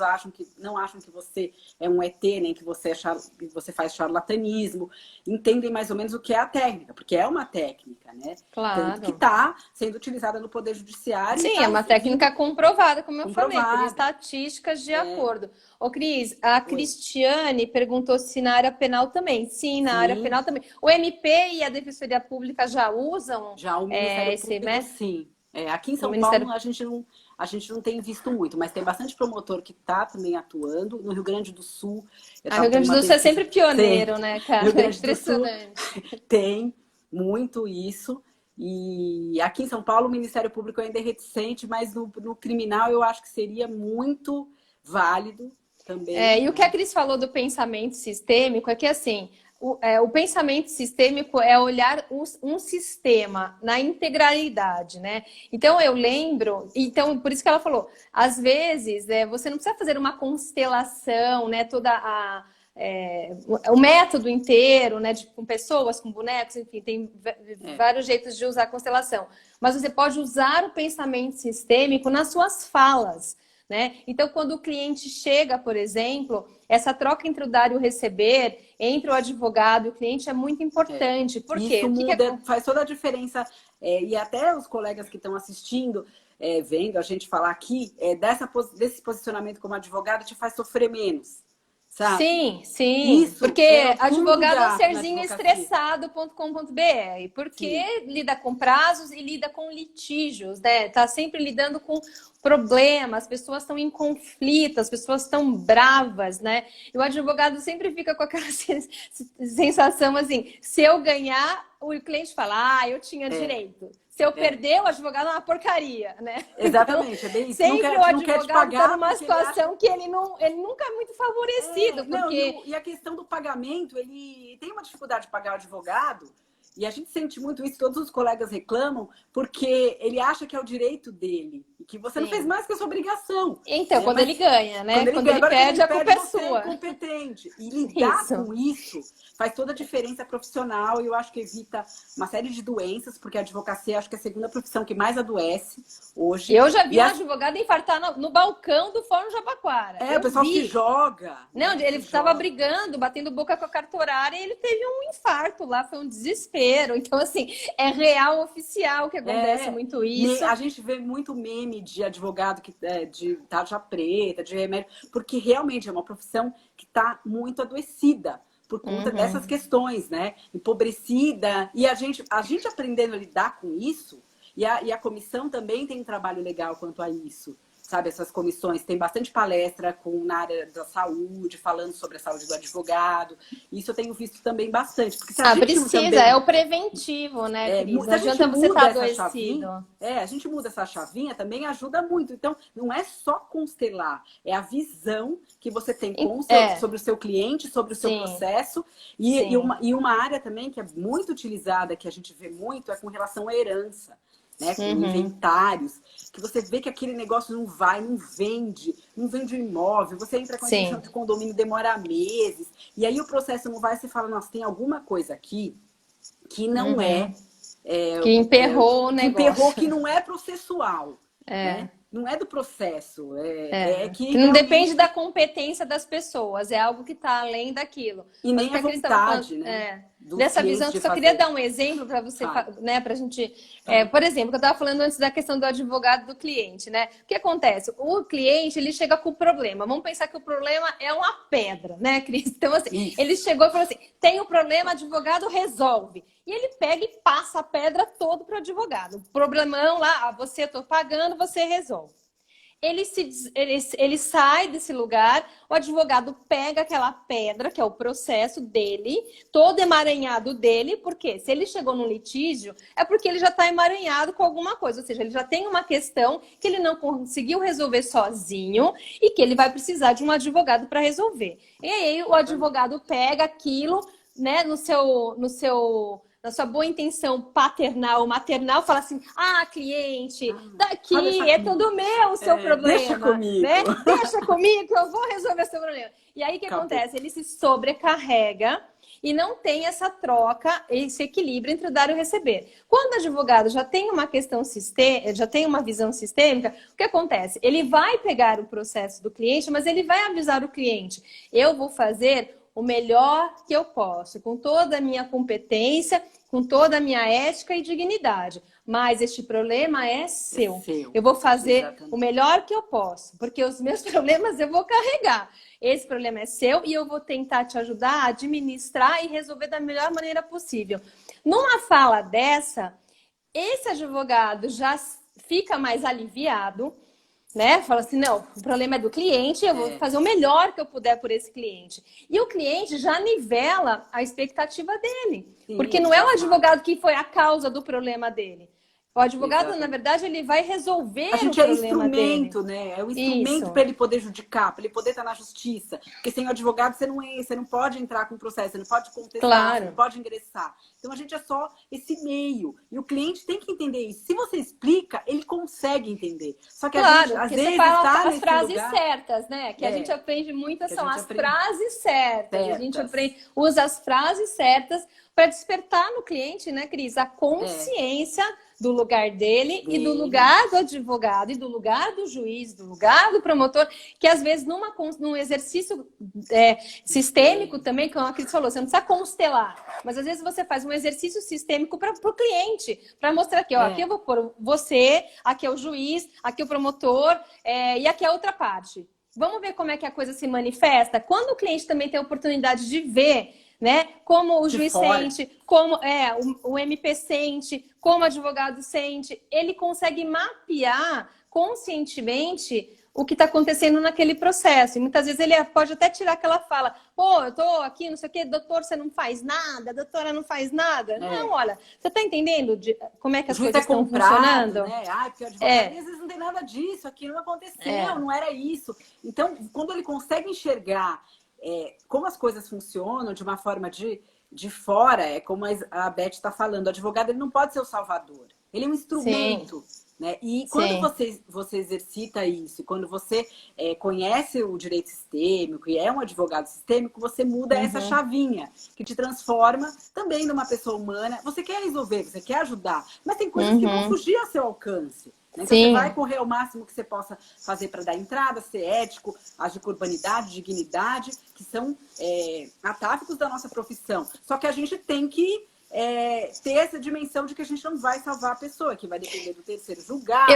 não acham que você é um ET, nem que você faz charlatanismo, entendem mais ou menos o que é a técnica, porque é uma técnica, né? Claro. Tanto que está sendo utilizada no Poder Judiciário. Sim, é uma técnica comprovada, como eu falei, por Comprovada. estatísticas de acordo. Ô, Cris, a Cristiane perguntou se na área penal também. Sim, na área penal também. O MP e a Defensoria Pública já usam já o Ministério Público, sim. Aqui em São Paulo a gente não tem visto muito, mas tem bastante promotor que está também atuando. No Rio Grande do Sul... O Rio Grande do Sul é sempre pioneiro, né, cara? Rio Grande Impressionante. Do Sul tem muito isso. E aqui em São Paulo o Ministério Público ainda é reticente, mas no criminal eu acho que seria muito válido também. E o que a Cris falou do pensamento sistêmico é que, assim, o pensamento sistêmico é olhar um sistema na integralidade, né? Então, eu lembro... Então, por isso que ela falou, às vezes, você não precisa fazer uma constelação, né? O método inteiro, né? Com pessoas, com bonecos, enfim, tem vários jeitos de usar a constelação. Mas você pode usar o pensamento sistêmico nas suas falas, né? Então, quando o cliente chega, por exemplo, essa troca entre o dar e o receber, entre o advogado e o cliente é muito importante. Por quê? Isso faz toda a diferença. E até os colegas que estão assistindo, vendo a gente falar aqui, desse posicionamento como advogado te faz sofrer menos. Sabe? Sim. Isso, porque advogado é um serzinho estressado.com.br, porque lida com prazos e lida com litígios, né? Tá sempre lidando com problemas, as pessoas estão em conflito, as pessoas estão bravas, né? E o advogado sempre fica com aquela sensação assim, se eu ganhar, o cliente fala, eu tinha direito. Se eu perder, o advogado é uma porcaria, né? Exatamente, então, é bem isso. Sempre o advogado está numa situação acha... que ele nunca é muito favorecido. E a questão do pagamento, ele tem uma dificuldade de pagar o advogado, E a gente sente muito isso, todos os colegas reclamam, porque ele acha que é o direito dele. E que você não fez mais que a sua obrigação. Então, né? quando ele ganha, né? Quando ele perde, a culpa é você sua. é incompetente. E lidar com isso faz toda a diferença profissional. E eu acho que evita uma série de doenças, porque a advocacia acho que é a segunda profissão que mais adoece hoje. Eu já vi um advogado infartar no balcão do Fórum Jabaquara. O pessoal se joga. Não, ele estava brigando, batendo boca com a cartorária e ele teve um infarto lá, foi um desespero. Então, assim, é real, oficial que acontece muito isso. A gente vê muito meme de advogado de tarja preta, de remédio, porque realmente é uma profissão que está muito adoecida por conta dessas questões, né? Empobrecida. E a gente aprendendo a lidar com isso, e a comissão também tem um trabalho legal quanto a isso. Sabe, essas comissões, tem bastante palestra na área da saúde, falando sobre a saúde do advogado. Isso eu tenho visto também bastante. Porque se a gente precisa, também, é o preventivo, né, Cris? Não adianta você estar adoecido. A gente muda essa chavinha, também ajuda muito. Então, não é só constelar, é a visão que você tem sobre o seu cliente, sobre o seu processo. E uma área também que é muito utilizada, que a gente vê muito, é com relação à herança. Né, com inventários, que você vê que aquele negócio não vende o imóvel, você entra com a intenção de condomínio, demora meses, e aí o processo não vai, você fala, nossa, tem alguma coisa aqui que não que emperrou o negócio. Que não é processual, né? Não é do processo. Que não depende da competência das pessoas, é algo que está além daquilo. E nem a vontade, né? Dessa visão, eu só queria dar um exemplo para você, né, para a gente. Por exemplo, que eu estava falando antes da questão do advogado do cliente, né? O que acontece? O cliente, ele chega com o problema. Vamos pensar que o problema é uma pedra, né, Cris? Então, assim, ele chegou e falou assim: tem um problema, advogado resolve. E ele pega e passa a pedra todo para o advogado. O problemão lá, você estou pagando, você resolve. Ele sai desse lugar, o advogado pega aquela pedra, que é o processo dele, todo emaranhado dele, porque se ele chegou num litígio, é porque ele já está emaranhado com alguma coisa, ou seja, ele já tem uma questão que ele não conseguiu resolver sozinho e que ele vai precisar de um advogado para resolver. E aí o advogado pega aquilo, né, na sua boa intenção paternal, maternal, fala assim: cliente, daqui é tudo meu o seu problema. Deixa comigo. Né? Deixa comigo que eu vou resolver o seu problema. E aí o que acontece? Ele se sobrecarrega e não tem essa troca, esse equilíbrio entre o dar e o receber. Quando o advogado já tem uma questão sistêmica, já tem uma visão sistêmica, o que acontece? Ele vai pegar o processo do cliente, mas ele vai avisar o cliente: eu vou fazer o melhor que eu posso, com toda a minha competência, com toda a minha ética e dignidade. Mas este problema é seu. Eu vou fazer o melhor que eu posso, porque os meus problemas eu vou carregar. Esse problema é seu e eu vou tentar te ajudar a administrar e resolver da melhor maneira possível. Numa fala dessa, esse advogado já fica mais aliviado, né? Fala assim: não, o problema é do cliente, eu vou fazer o melhor que eu puder por esse cliente. E o cliente já nivela a expectativa dele. Porque não é o advogado que foi a causa do problema dele. O advogado, na verdade, ele vai resolver o problema dele. A gente é instrumento, né? É o instrumento para ele poder judicar, para ele poder estar na justiça. Porque sem o advogado você não pode entrar com o processo, você não pode contestar, você não pode ingressar. Então a gente é só esse meio. E o cliente tem que entender isso. Se você explica, ele consegue entender. Só que a gente, às vezes, você fala tá as frases certas, né? Que a gente aprende muito, são as frases certas. A gente usa as frases certas para despertar no cliente, né, Cris, a consciência do lugar dele e do lugar do advogado, e do lugar do juiz, do lugar do promotor, que às vezes num exercício sistêmico também, como a Cris falou, você não precisa constelar, mas às vezes você faz um exercício sistêmico para o cliente, para mostrar aqui, aqui eu vou pôr você, aqui é o juiz, aqui é o promotor, e aqui é a outra parte. Vamos ver como é que a coisa se manifesta? Quando o cliente também tem a oportunidade de ver, né, como o juiz sente, como o MP sente, como o advogado sente, ele consegue mapear conscientemente o que está acontecendo naquele processo. E muitas vezes ele pode até tirar aquela fala: pô, eu tô aqui, não sei o quê, doutor, você não faz nada, a doutora não faz nada. Não, olha, você está entendendo como é que as coisas estão funcionando? Né? Porque o advogado às vezes não tem nada disso, aqui não aconteceu, não era isso. Então, quando ele consegue enxergar como as coisas funcionam de uma forma de de fora, é como a Beth está falando, o advogado ele não pode ser o salvador. Ele é um instrumento. Né? E quando você exercita isso, quando você conhece o direito sistêmico e é um advogado sistêmico, você muda essa chavinha que te transforma também numa pessoa humana. Você quer resolver, você quer ajudar, mas tem coisas que vão fugir ao seu alcance. Né? Então você vai correr o máximo que você possa fazer para dar entrada, ser ético, agir com urbanidade, dignidade, que são atáficos da nossa profissão. Só que a gente tem que ter essa dimensão de que a gente não vai salvar a pessoa, que vai depender do terceiro julgar.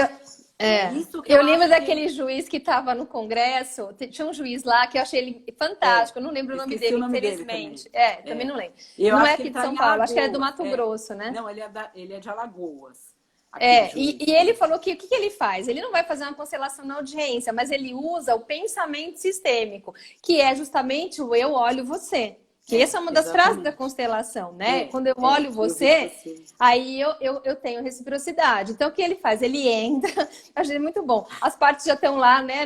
Eu lembro daquele juiz que estava no Congresso, tinha um juiz lá que eu achei ele fantástico, eu não lembro o nome dele, infelizmente. Também não lembro. Não é aqui de São Paulo, acho que é do Mato Grosso, né? Não, ele é de Alagoas. E ele falou que o que ele faz? Ele não vai fazer uma constelação na audiência, mas ele usa o pensamento sistêmico, que é justamente o eu olho você. Que essa é uma das frases da constelação, né? Quando eu olho você, aí eu tenho reciprocidade. Então, o que ele faz? Ele entra, achei muito bom. As partes já estão lá, né,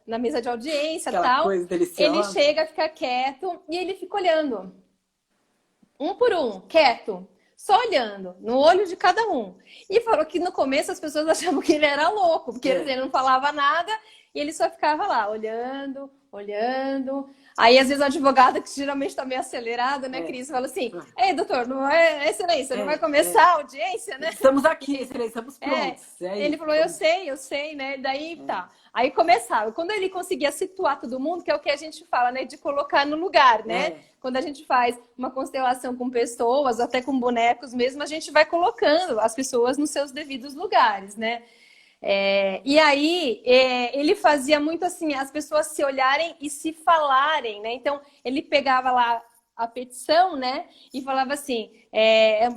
na mesa de audiência e tal. Coisa deliciosa. Ele chega, fica quieto e ele fica olhando. Um por um, quieto. Só olhando, no olho de cada um. E falou que no começo as pessoas achavam que ele era louco, porque ele não falava nada e ele só ficava lá, olhando, olhando. Aí, às vezes, o advogado, que geralmente está meio acelerado, né, Cris? Fala assim, ei, doutor, não é excelência, não vai começar a audiência, né? Estamos aqui, excelência, estamos prontos. Ele falou, eu sei, né? Daí, tá. Aí começava. Quando ele conseguia situar todo mundo, que é o que a gente fala, né? De colocar no lugar, né? Quando a gente faz uma constelação com pessoas, até com bonecos mesmo, a gente vai colocando as pessoas nos seus devidos lugares, né? E aí, ele fazia muito assim, as pessoas se olharem e se falarem, né? Então, ele pegava lá a petição, né? E falava assim,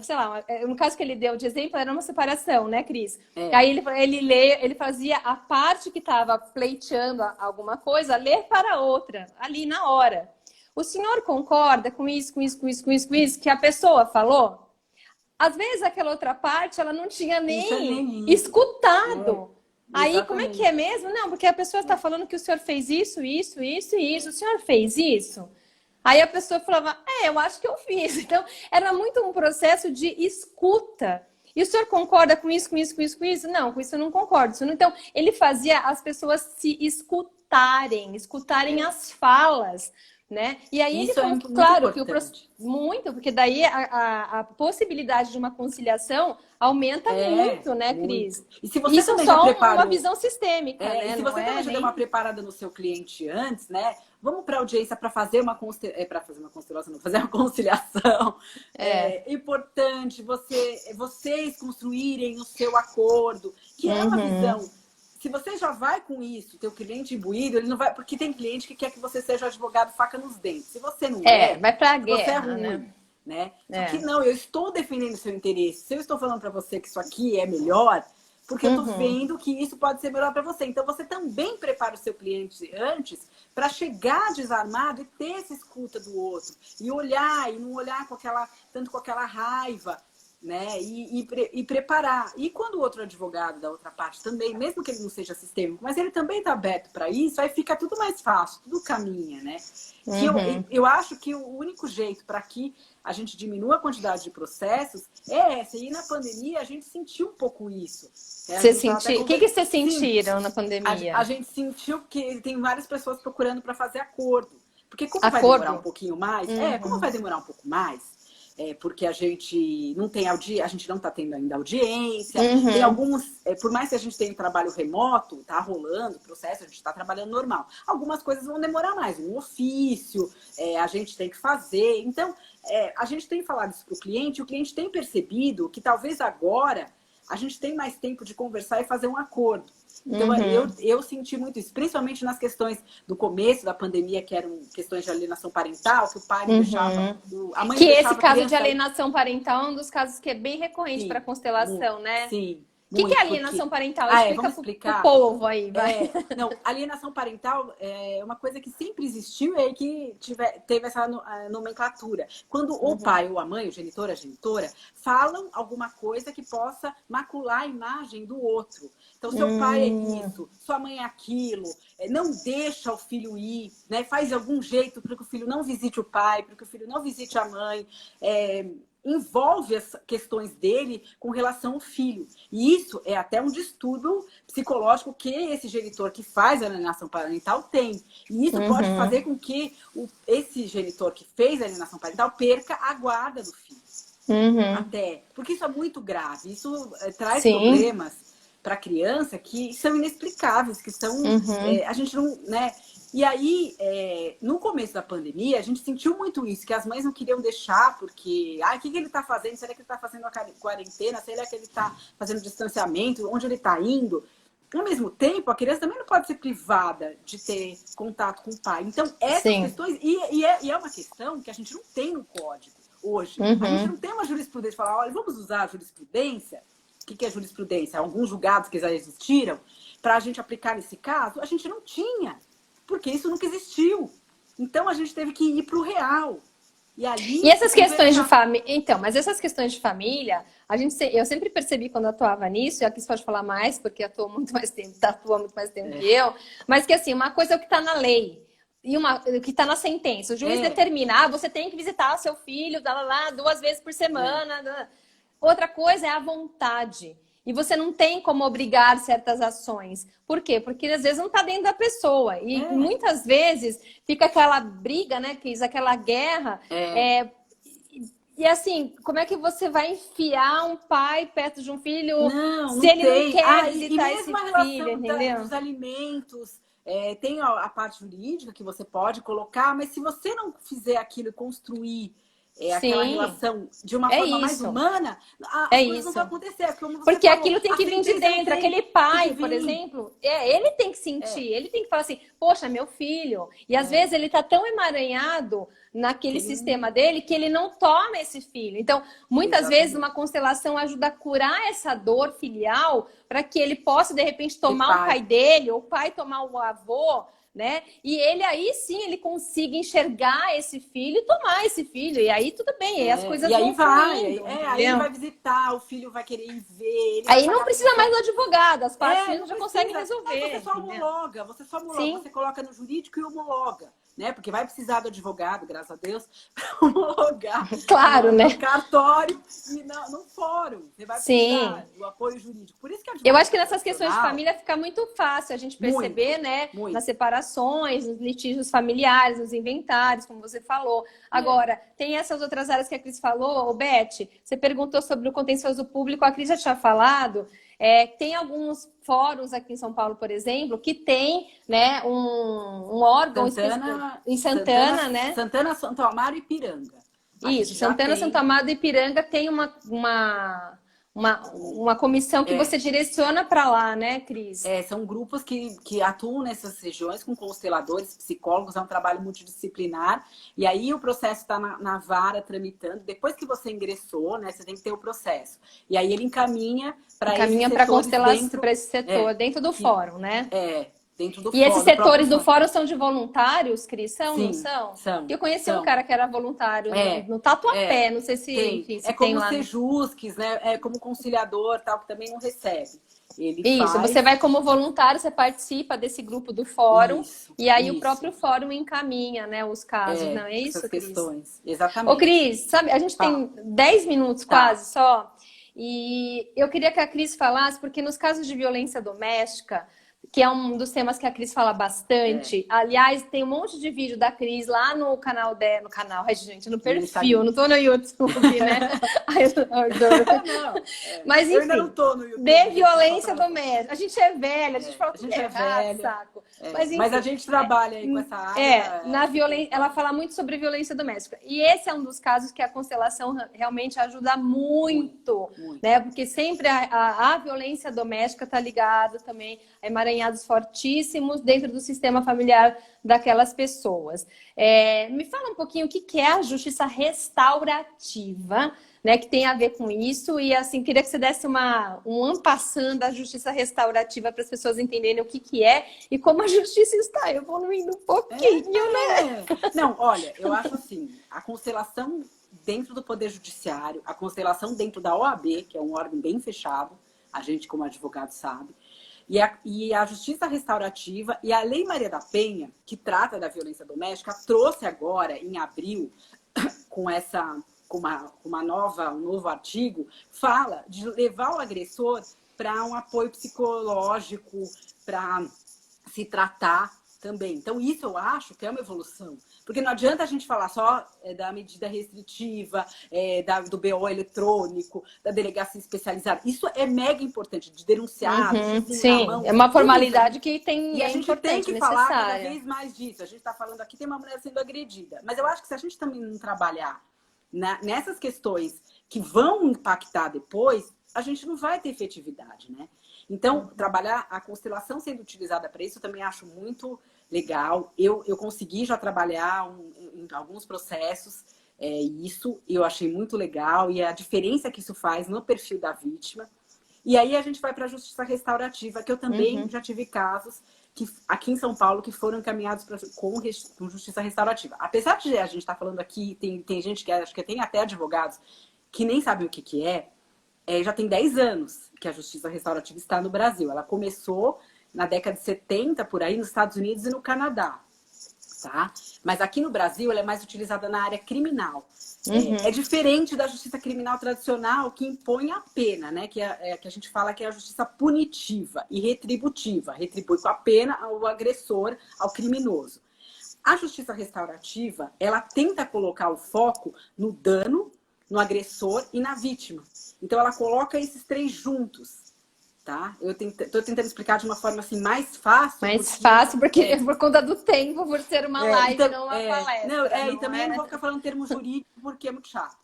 sei lá, no caso que ele deu de exemplo, era uma separação, né, Cris? Aí ele fazia a parte que estava pleiteando alguma coisa, ler para a outra, ali na hora. O senhor concorda com isso, com isso, com isso, com isso, com isso, que a pessoa falou? Às vezes aquela outra parte ela não tinha nem escutado. Aí, como é que é mesmo? Não, porque a pessoa está falando que o senhor fez isso, isso, isso e isso. O senhor fez isso? Aí a pessoa falava, eu acho que eu fiz. Então, era muito um processo de escuta. E o senhor concorda com isso, com isso, com isso, com isso? Não, com isso eu não concordo. Então, ele fazia as pessoas se escutarem as falas. Né? E aí isso ele falou, claro, que muito, porque daí a possibilidade de uma conciliação aumenta muito, né, Cris? Muito. E se você isso é só uma visão sistêmica, né? E se você também já deu uma preparada no seu cliente antes, né? Vamos para a audiência para fazer uma constelação, não, fazer uma conciliação. É importante vocês construírem o seu acordo, que é uma visão. Se você já vai com isso, teu cliente imbuído, ele não vai, porque tem cliente que quer que você seja advogado faca nos dentes. Se você não vai pra guerra, você é ruim, né? Só que não, eu estou defendendo o seu interesse. Se eu estou falando para você que isso aqui é melhor, porque eu estou vendo que isso pode ser melhor para você. Então você também prepara o seu cliente antes para chegar desarmado e ter essa escuta do outro e olhar e não olhar tanto com aquela raiva. Né? E preparar. E quando o outro advogado da outra parte também, mesmo que ele não seja sistêmico, mas ele também está aberto para isso, aí fica tudo mais fácil, tudo caminha, né? Eu acho que o único jeito para que a gente diminua a quantidade de processos é essa. E na pandemia a gente sentiu um pouco isso. O que vocês sentiram na pandemia? A gente sentiu que tem várias pessoas procurando para fazer acordo. Porque como vai demorar um pouquinho mais? Como vai demorar um pouco mais? Porque a gente não tem a gente não está tendo ainda audiência. Tem alguns, por mais que a gente tenha um trabalho remoto, tá rolando o processo, a gente está trabalhando normal. Algumas coisas vão demorar mais, um ofício, a gente tem que fazer. Então, a gente tem falado isso para o cliente tem percebido que talvez agora a gente tem mais tempo de conversar e fazer um acordo. Então, eu senti muito isso, principalmente nas questões do começo da pandemia, que eram questões de alienação parental, que o pai não deixava... A mãe que esse caso de alienação parental é um dos casos que é bem recorrente para constelação, né? Sim. que é alienação parental? Vamos explicar. Pro povo aí, vai. Não, alienação parental é uma coisa que sempre existiu e aí que teve essa nomenclatura. Quando o pai ou a mãe, o genitor, a genitora, falam alguma coisa que possa macular a imagem do outro. Então, seu pai é isso, sua mãe é aquilo, não deixa o filho ir, né? Faz de algum jeito para que o filho não visite o pai, para que o filho não visite a mãe, envolve as questões dele com relação ao filho. E isso é até um distúrbio psicológico que esse genitor que faz a alienação parental tem. E isso pode fazer com que esse genitor que fez a alienação parental perca a guarda do filho. Até. Porque isso é muito grave. Isso traz problemas para a criança que são inexplicáveis, que são... a gente não... né? E aí, no começo da pandemia, a gente sentiu muito isso, que as mães não queriam deixar, porque... o que ele está fazendo? Será que ele está fazendo a quarentena? Será que ele está fazendo distanciamento? Onde ele está indo? Ao mesmo tempo, a criança também não pode ser privada de ter contato com o pai. Então, essas questões... E é uma questão que a gente não tem no código hoje. A gente não tem uma jurisprudência para falar, olha, vamos usar a jurisprudência. O que é jurisprudência? Alguns julgados que já existiram para a gente aplicar nesse caso, a gente não tinha. Porque isso nunca existiu. Então, a gente teve que ir para o real. E essas questões de família... Então, mas essas questões de família, eu sempre percebi quando atuava nisso, e aqui você pode falar mais, porque atua muito mais tempo que eu, mas que assim, uma coisa é o que está na lei, e o que está na sentença. O juiz determina, você tem que visitar seu filho 2 vezes por semana. Outra coisa é a vontade. E você não tem como obrigar certas ações. Por quê? Porque às vezes não está dentro da pessoa. E muitas vezes fica aquela briga, né, Cris? Aquela guerra. E assim, como é que você vai enfiar um pai perto de um filho se ele não quer visitar esse filho, entendeu? Dos alimentos, tem a parte jurídica que você pode colocar, mas se você não fizer aquilo e construir aquela relação de uma forma mais humana, as coisas não vão acontecer. Porque aquilo tem que vir de dentro. Aquele pai, por exemplo, ele tem que sentir, ele tem que falar assim, poxa, meu filho. E às vezes ele tá tão emaranhado naquele sistema dele que ele não toma esse filho. Então, muitas vezes uma constelação ajuda a curar essa dor filial para que ele possa, de repente, tomar o pai dele, ou o pai tomar o avô, né? E ele aí sim, ele consiga enxergar esse filho e tomar esse filho. E aí tudo bem, aí as coisas vão fluindo. Aí ele vai visitar, o filho vai querer ir ver. Aí não precisa mais do advogado, as partes já conseguem resolver. Você só homologa, você coloca no jurídico e homologa. Né? Porque vai precisar do advogado, graças a Deus, para homologar. Claro, né? No cartório e no fórum. Você vai precisar do apoio jurídico. Por isso que eu acho que nessas questões de família fica muito fácil a gente perceber, né? Nas separações, nos litígios familiares, nos inventários, como você falou. Agora, tem essas outras áreas que a Cris falou. Beth, você perguntou sobre o contencioso público, a Cris já tinha falado. Tem alguns fóruns aqui em São Paulo, por exemplo, que tem, né, um órgão em Santana, né? Santana, Santo Amaro e Ipiranga. Isso, Santana, Santo Amaro e Ipiranga tem uma comissão que você direciona para lá, né, Cris? São grupos que atuam nessas regiões com consteladores, psicólogos, é um trabalho multidisciplinar. E aí o processo está na vara tramitando. Depois que você ingressou, né, você tem que ter o processo. E aí ele encaminha para a constelação, para esse setor, dentro do fórum, né? Dentro do fórum. E esses setores do fórum são de voluntários, Cris? Não são? São. Eu conheci um cara que era voluntário no Tatuapé, não sei se tem. Se como tem lá. Sejusques, né? Como conciliador, tal, que também não recebe. Você vai como voluntário, você participa desse grupo do fórum e aí o próprio fórum encaminha, né, os casos, não é isso, essas Cris? Questões. Exatamente. Ô, Cris, sabe, a gente tem 10 minutos quase só, e eu queria que a Cris falasse, porque nos casos de violência doméstica, que é um dos temas que a Cris fala bastante. Aliás, tem um monte de vídeo da Cris lá no canal dela, no perfil, não tô no YouTube, né? Mas enfim, eu ainda não tô no YouTube, de violência doméstica. A gente é velha, a gente fala tudo errado, saco. Mas a gente trabalha aí com essa área. Na violência, ela fala muito sobre violência doméstica. E esse é um dos casos que a constelação realmente ajuda muito. Né? Porque sempre a violência doméstica está ligada também a emaranhamento emaranhados fortíssimos dentro do sistema familiar daquelas pessoas. Me fala um pouquinho o que é a justiça restaurativa, né, que tem a ver com isso, e assim, queria que você desse um en passant da justiça restaurativa para as pessoas entenderem o que é e como a justiça está evoluindo um pouquinho, né? Não, olha, eu acho assim, a constelação dentro do Poder Judiciário, a constelação dentro da OAB, que é um órgão bem fechado, a gente como advogado sabe, e a justiça restaurativa e a Lei Maria da Penha, que trata da violência doméstica, trouxe agora, em abril, com um novo artigo, fala de levar o agressor para um apoio psicológico, para se tratar também. Então, isso eu acho que é uma evolução. Porque não adianta a gente falar só da medida restritiva, do BO eletrônico, da delegacia especializada. Isso é mega importante, de denunciar. Sim, é uma formalidade que tem. E a gente tem que falar cada vez mais disso. A gente está falando aqui, tem uma mulher sendo agredida. Mas eu acho que se a gente também não trabalhar nessas questões que vão impactar depois, a gente não vai ter efetividade, né? Então, trabalhar a constelação sendo utilizada para isso, eu também acho muito legal. Eu consegui já trabalhar em alguns processos isso, eu achei muito legal, e a diferença que isso faz no perfil da vítima. E aí a gente vai para a justiça restaurativa, que eu também já tive casos aqui em São Paulo que foram encaminhados com justiça restaurativa. Apesar de a gente estar falando aqui, tem gente que acho que tem até advogados que nem sabem o que é, já tem 10 anos que a justiça restaurativa está no Brasil. Ela começou na década de 70, por aí, nos Estados Unidos e no Canadá. Tá? Mas aqui no Brasil ela é mais utilizada na área criminal. É diferente da justiça criminal tradicional, que impõe a pena, né? Que a gente fala que é a justiça punitiva e retributiva. Retribui com a pena ao agressor, ao criminoso. A justiça restaurativa, ela tenta colocar o foco no dano, no agressor e na vítima. Então, ela coloca esses três juntos, tá? Eu tô tentando explicar de uma forma assim mais fácil. Mais fácil, porque é por conta do tempo, por ser uma live, então, não uma palestra. E também não vou ficar falando termo jurídico, porque é muito chato.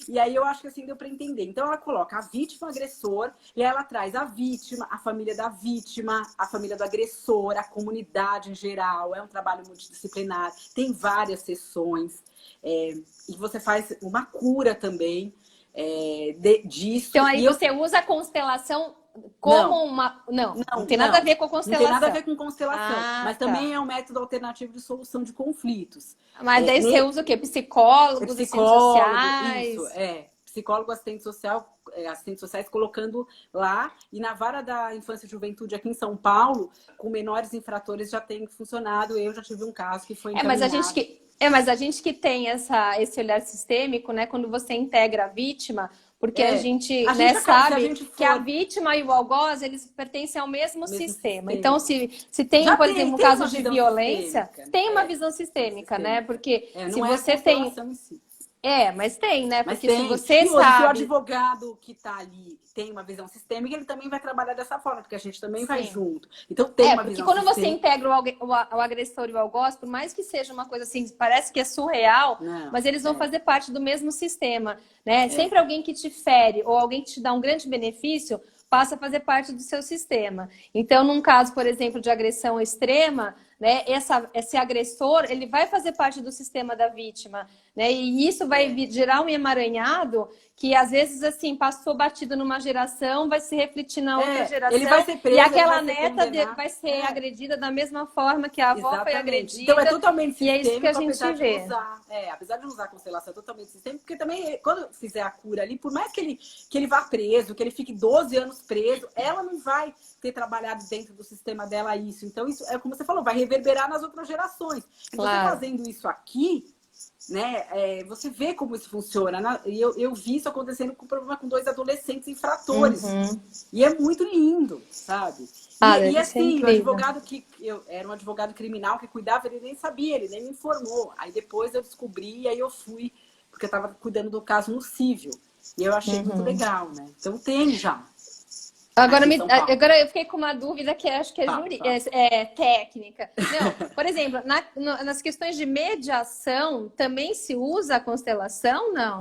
E aí eu acho que assim deu para entender. Então, ela coloca a vítima, o agressor, e aí ela traz a vítima, a família da vítima, a família do agressor, a comunidade em geral. É um trabalho multidisciplinar, tem várias sessões. E você faz uma cura também disso. Então aí você usa a constelação como uma... Não tem nada a ver com a constelação. Não tem nada a ver com constelação. Mas também é um método alternativo de solução de conflitos. Mas daí você usa o quê? Psicólogos, assistentes sociais? Isso, psicólogo, assistentes sociais colocando lá. E na vara da infância e juventude aqui em São Paulo, com menores infratores já tem funcionado. Eu já tive um caso que foi encaminhado. Mas a gente que tem esse olhar sistêmico, né? Quando você integra a vítima, porque a gente sabe que a vítima e o algoz, eles pertencem ao mesmo sistema. Então, se tem, por exemplo, um caso de violência, tem uma visão sistêmica, né? Porque se você tem... mas tem, né? Porque se você sabe... Se o advogado que está ali tem uma visão sistêmica, ele também vai trabalhar dessa forma, porque a gente também vai junto. Então tem uma visão sistêmica. Porque quando você integra o agressor e o algoz, por mais que seja uma coisa assim, parece que é surreal, mas eles vão fazer parte do mesmo sistema, né? Sempre alguém que te fere ou alguém que te dá um grande benefício passa a fazer parte do seu sistema. Então, num caso, por exemplo, de agressão extrema, né, esse agressor, ele vai fazer parte do sistema da vítima, né? E isso vai gerar um emaranhado que, às vezes, assim, passou batido numa geração, vai se refletir na outra geração. Ele vai ser preso, e aquela neta vai ser agredida da mesma forma que a avó foi agredida. Então, é totalmente sistêmico, e é isso que a gente vê. Apesar de não usar a constelação, é totalmente sistêmico, porque também, quando fizer a cura ali, por mais que ele vá preso, que ele fique 12 anos preso, ela não vai ter trabalhado dentro do sistema dela isso. Então, isso é como você falou, vai reverberar nas outras gerações. E você fazendo isso aqui, né, você vê como isso funciona. E eu vi isso acontecendo com problema com 2 adolescentes infratores. E é muito lindo, sabe? E assim, o advogado eu era um advogado criminal que cuidava, ele nem sabia, ele nem me informou. Aí depois eu descobri e aí eu fui, porque eu estava cuidando do caso no cívil. E eu achei muito legal, né? Então tem já. Agora eu fiquei com uma dúvida que acho que é técnica. Não, por exemplo, nas questões de mediação, também se usa a constelação, não?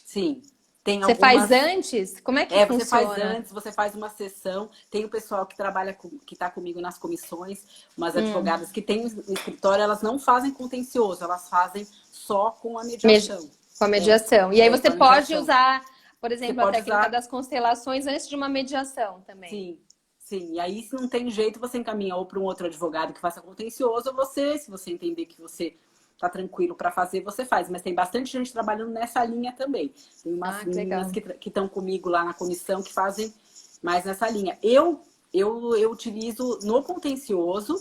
Sim. Tem Você faz antes? Como é que você funciona? faz antes, você faz uma sessão. Tem o pessoal que trabalha, que está comigo nas comissões, umas advogadas que têm um escritório, elas não fazem contencioso, elas fazem só com a mediação. Com a mediação. E aí você pode usar, por exemplo, a técnica usar... das constelações antes de uma mediação também. Sim, sim. E aí, se não tem jeito, você encaminha ou para um outro advogado que faça contencioso, ou você, se você entender que você tá tranquilo para fazer, você faz. Mas tem bastante gente trabalhando nessa linha também. Tem umas meninas que estão comigo lá na comissão que fazem mais nessa linha. Eu utilizo no contencioso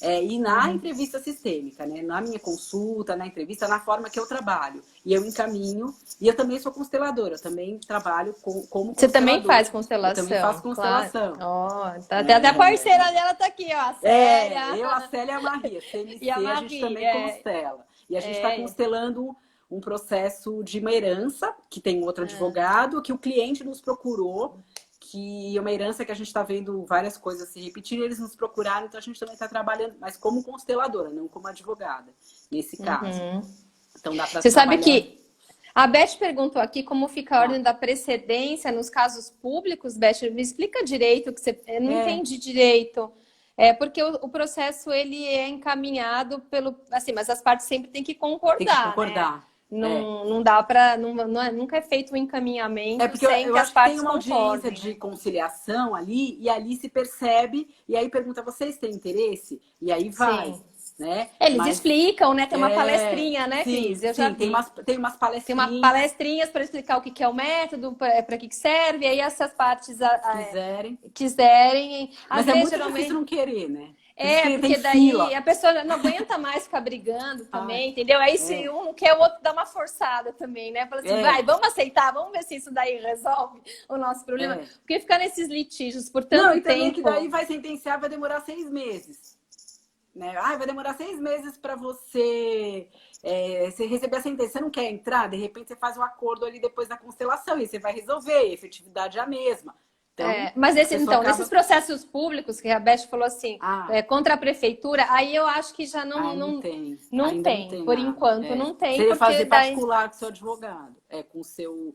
e na entrevista sistêmica, né? Na minha consulta, na entrevista, na forma que eu trabalho. E eu encaminho. E eu também sou consteladora. Eu também trabalho como consteladora. Você também faz constelação? Eu também faço constelação. Claro. Até a parceira dela tá aqui, ó. A Célia. A Célia e a Maria. CNC, e a gente também constela. E a gente está constelando um processo de uma herança, que tem outro advogado, que o cliente nos procurou, que é uma herança que a gente está vendo várias coisas se repetirem, eles nos procuraram, então a gente também está trabalhando, mas como consteladora, não como advogada, nesse caso. Então dá para Você sabe que a Beth perguntou aqui como fica a ordem da precedência nos casos públicos, Beth, me explica direito, que eu não entendi direito. Porque o processo ele é encaminhado pelo... Assim, mas as partes sempre têm que concordar, Tem que concordar. Né? Não dá para... Nunca é feito um encaminhamento porque sem eu que as acho partes que tem uma concordem. audiência de conciliação ali, e ali se percebe, e aí pergunta, vocês têm interesse? E aí vai. Sim. Né? Eles explicam, né? Tem uma palestrinha, né, Cris? Eu já vi. Tem umas palestrinhas. Tem uma palestrinhas para explicar o que é o método, para que serve, e aí essas partes quiserem. Mas é muito difícil não querer, né? Porque daí a pessoa não aguenta mais ficar brigando também, entendeu? Aí se um não quer, o outro dá uma forçada também, né? Fala assim, vai, vamos aceitar, vamos ver se isso daí resolve o nosso problema. Porque ficar nesses litígios por tanto tempo... e também que daí vai sentenciar, vai demorar 6 meses. Né? Vai demorar 6 meses para você receber a sentença. Você não quer entrar, de repente você faz um acordo ali depois da constelação e você vai resolver, a efetividade é a mesma. Então, mas nesses processos públicos que a Beth falou assim, contra a prefeitura, aí eu acho que já não tem. Não tem, por enquanto não tem. Seria fazer particular com o seu advogado, com o seu...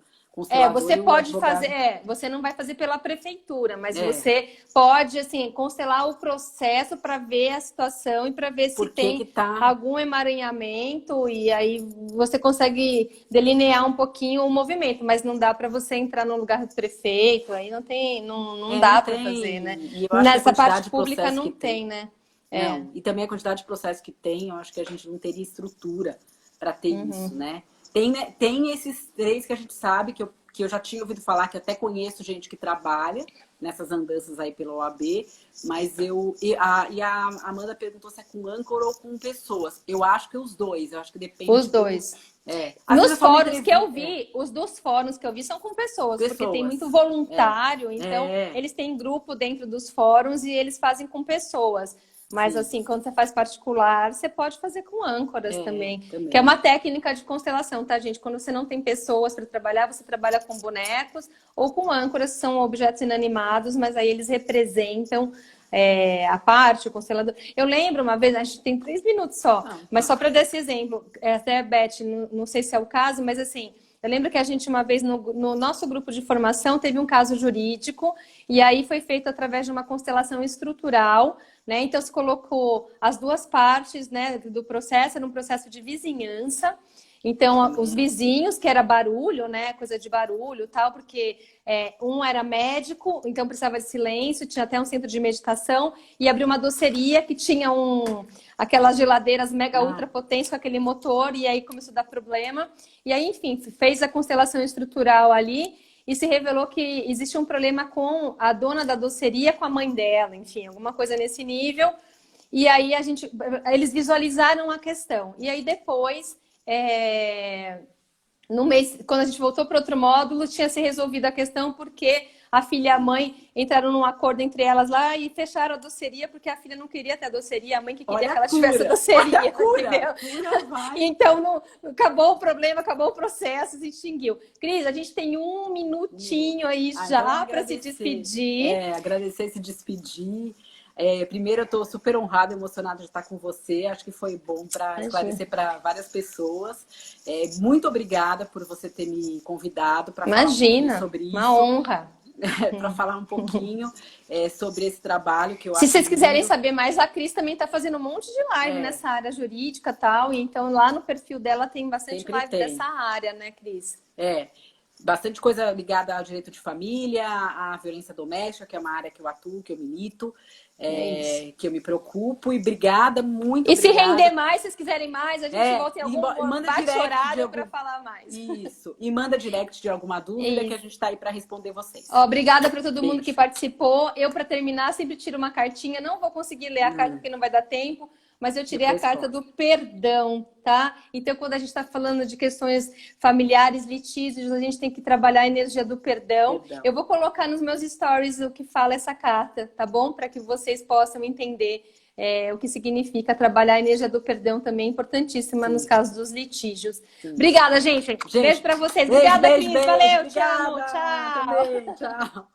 você pode fazer, você não vai fazer pela prefeitura, mas você pode, assim, constelar o processo para ver a situação e para ver se tem algum emaranhamento, e aí você consegue delinear um pouquinho o movimento, mas não dá para você entrar no lugar do prefeito, aí não dá para fazer, né? Nessa parte pública não tem, né? Não. E também a quantidade de processo que tem, eu acho que a gente não teria estrutura para ter isso, né? Tem esses 3 que a gente sabe, que eu já tinha ouvido falar, que até conheço gente que trabalha nessas andanças aí pela OAB, mas a Amanda perguntou se é com âncora ou com pessoas. Eu acho que os dois, eu acho que depende. Os dois. Nos fóruns que eu vi, os dos fóruns que eu vi são com pessoas. Porque tem muito voluntário, então eles têm grupo dentro dos fóruns e eles fazem com pessoas. Mas assim, quando você faz particular, você pode fazer com âncoras também. Que é uma técnica de constelação, tá, gente? Quando você não tem pessoas para trabalhar, você trabalha com bonecos ou com âncoras, que são objetos inanimados, mas aí eles representam a parte, o constelador. Eu lembro uma vez, a gente tem 3 minutos só, mas só para dar esse exemplo, até Beth, não sei se é o caso, mas assim... Eu lembro que a gente, uma vez, no nosso grupo de formação, teve um caso jurídico, e aí foi feito através de uma constelação estrutural, né? Então, se colocou as duas partes, né, do processo, era um processo de vizinhança. Então, os vizinhos, que era barulho, né, coisa de barulho e tal, porque um era médico, então precisava de silêncio, tinha até um centro de meditação, e abriu uma doceria que tinha aquelas geladeiras mega ultra potentes com aquele motor, e aí começou a dar problema. E aí, enfim, fez a constelação estrutural ali, e se revelou que existe um problema com a dona da doceria com a mãe dela, enfim, alguma coisa nesse nível. E aí eles visualizaram a questão. E aí depois... no mês, quando a gente voltou para outro módulo, tinha se resolvido a questão porque a filha e a mãe entraram num acordo entre elas lá e fecharam a doceria porque a filha não queria ter a doceria, a mãe que queria que ela tivesse a doceria, entendeu? Então acabou o problema, acabou o processo, se extinguiu. Cris, a gente tem 1 minutinho aí já para se despedir. Agradecer, se despedir. Primeiro, eu estou super honrada e emocionada de estar com você. Acho que foi bom para esclarecer para várias pessoas. Muito obrigada por você ter me convidado para falar um pouquinho sobre isso. Uma honra. Para falar um pouquinho sobre esse trabalho que eu acho. Se vocês quiserem saber mais, a Cris também está fazendo um monte de live nessa área jurídica e tal. E então lá no perfil dela tem bastante Sempre live tem. dessa área, né, Cris? Bastante coisa ligada ao direito de família, à violência doméstica, que é uma área que eu atuo, que eu milito, que eu me preocupo. E obrigada, muito obrigada. E se render mais, se vocês quiserem mais, a gente volta em algum bate-horário para falar mais. Isso. E manda direct de alguma dúvida que a gente está aí para responder vocês. Obrigada para todo mundo que participou. Eu, para terminar, sempre tiro uma cartinha. Não vou conseguir ler a carta porque não vai dar tempo. Mas eu tirei a carta do perdão, tá? Então, quando a gente está falando de questões familiares, litígios, a gente tem que trabalhar a energia do perdão. Eu vou colocar nos meus stories o que fala essa carta, tá bom? Para que vocês possam entender o que significa trabalhar a energia do perdão também, importantíssima nos casos dos litígios. Obrigada, gente. Beijo para vocês. Obrigada, Cris. Valeu, te amo. Tchau. Também, tchau.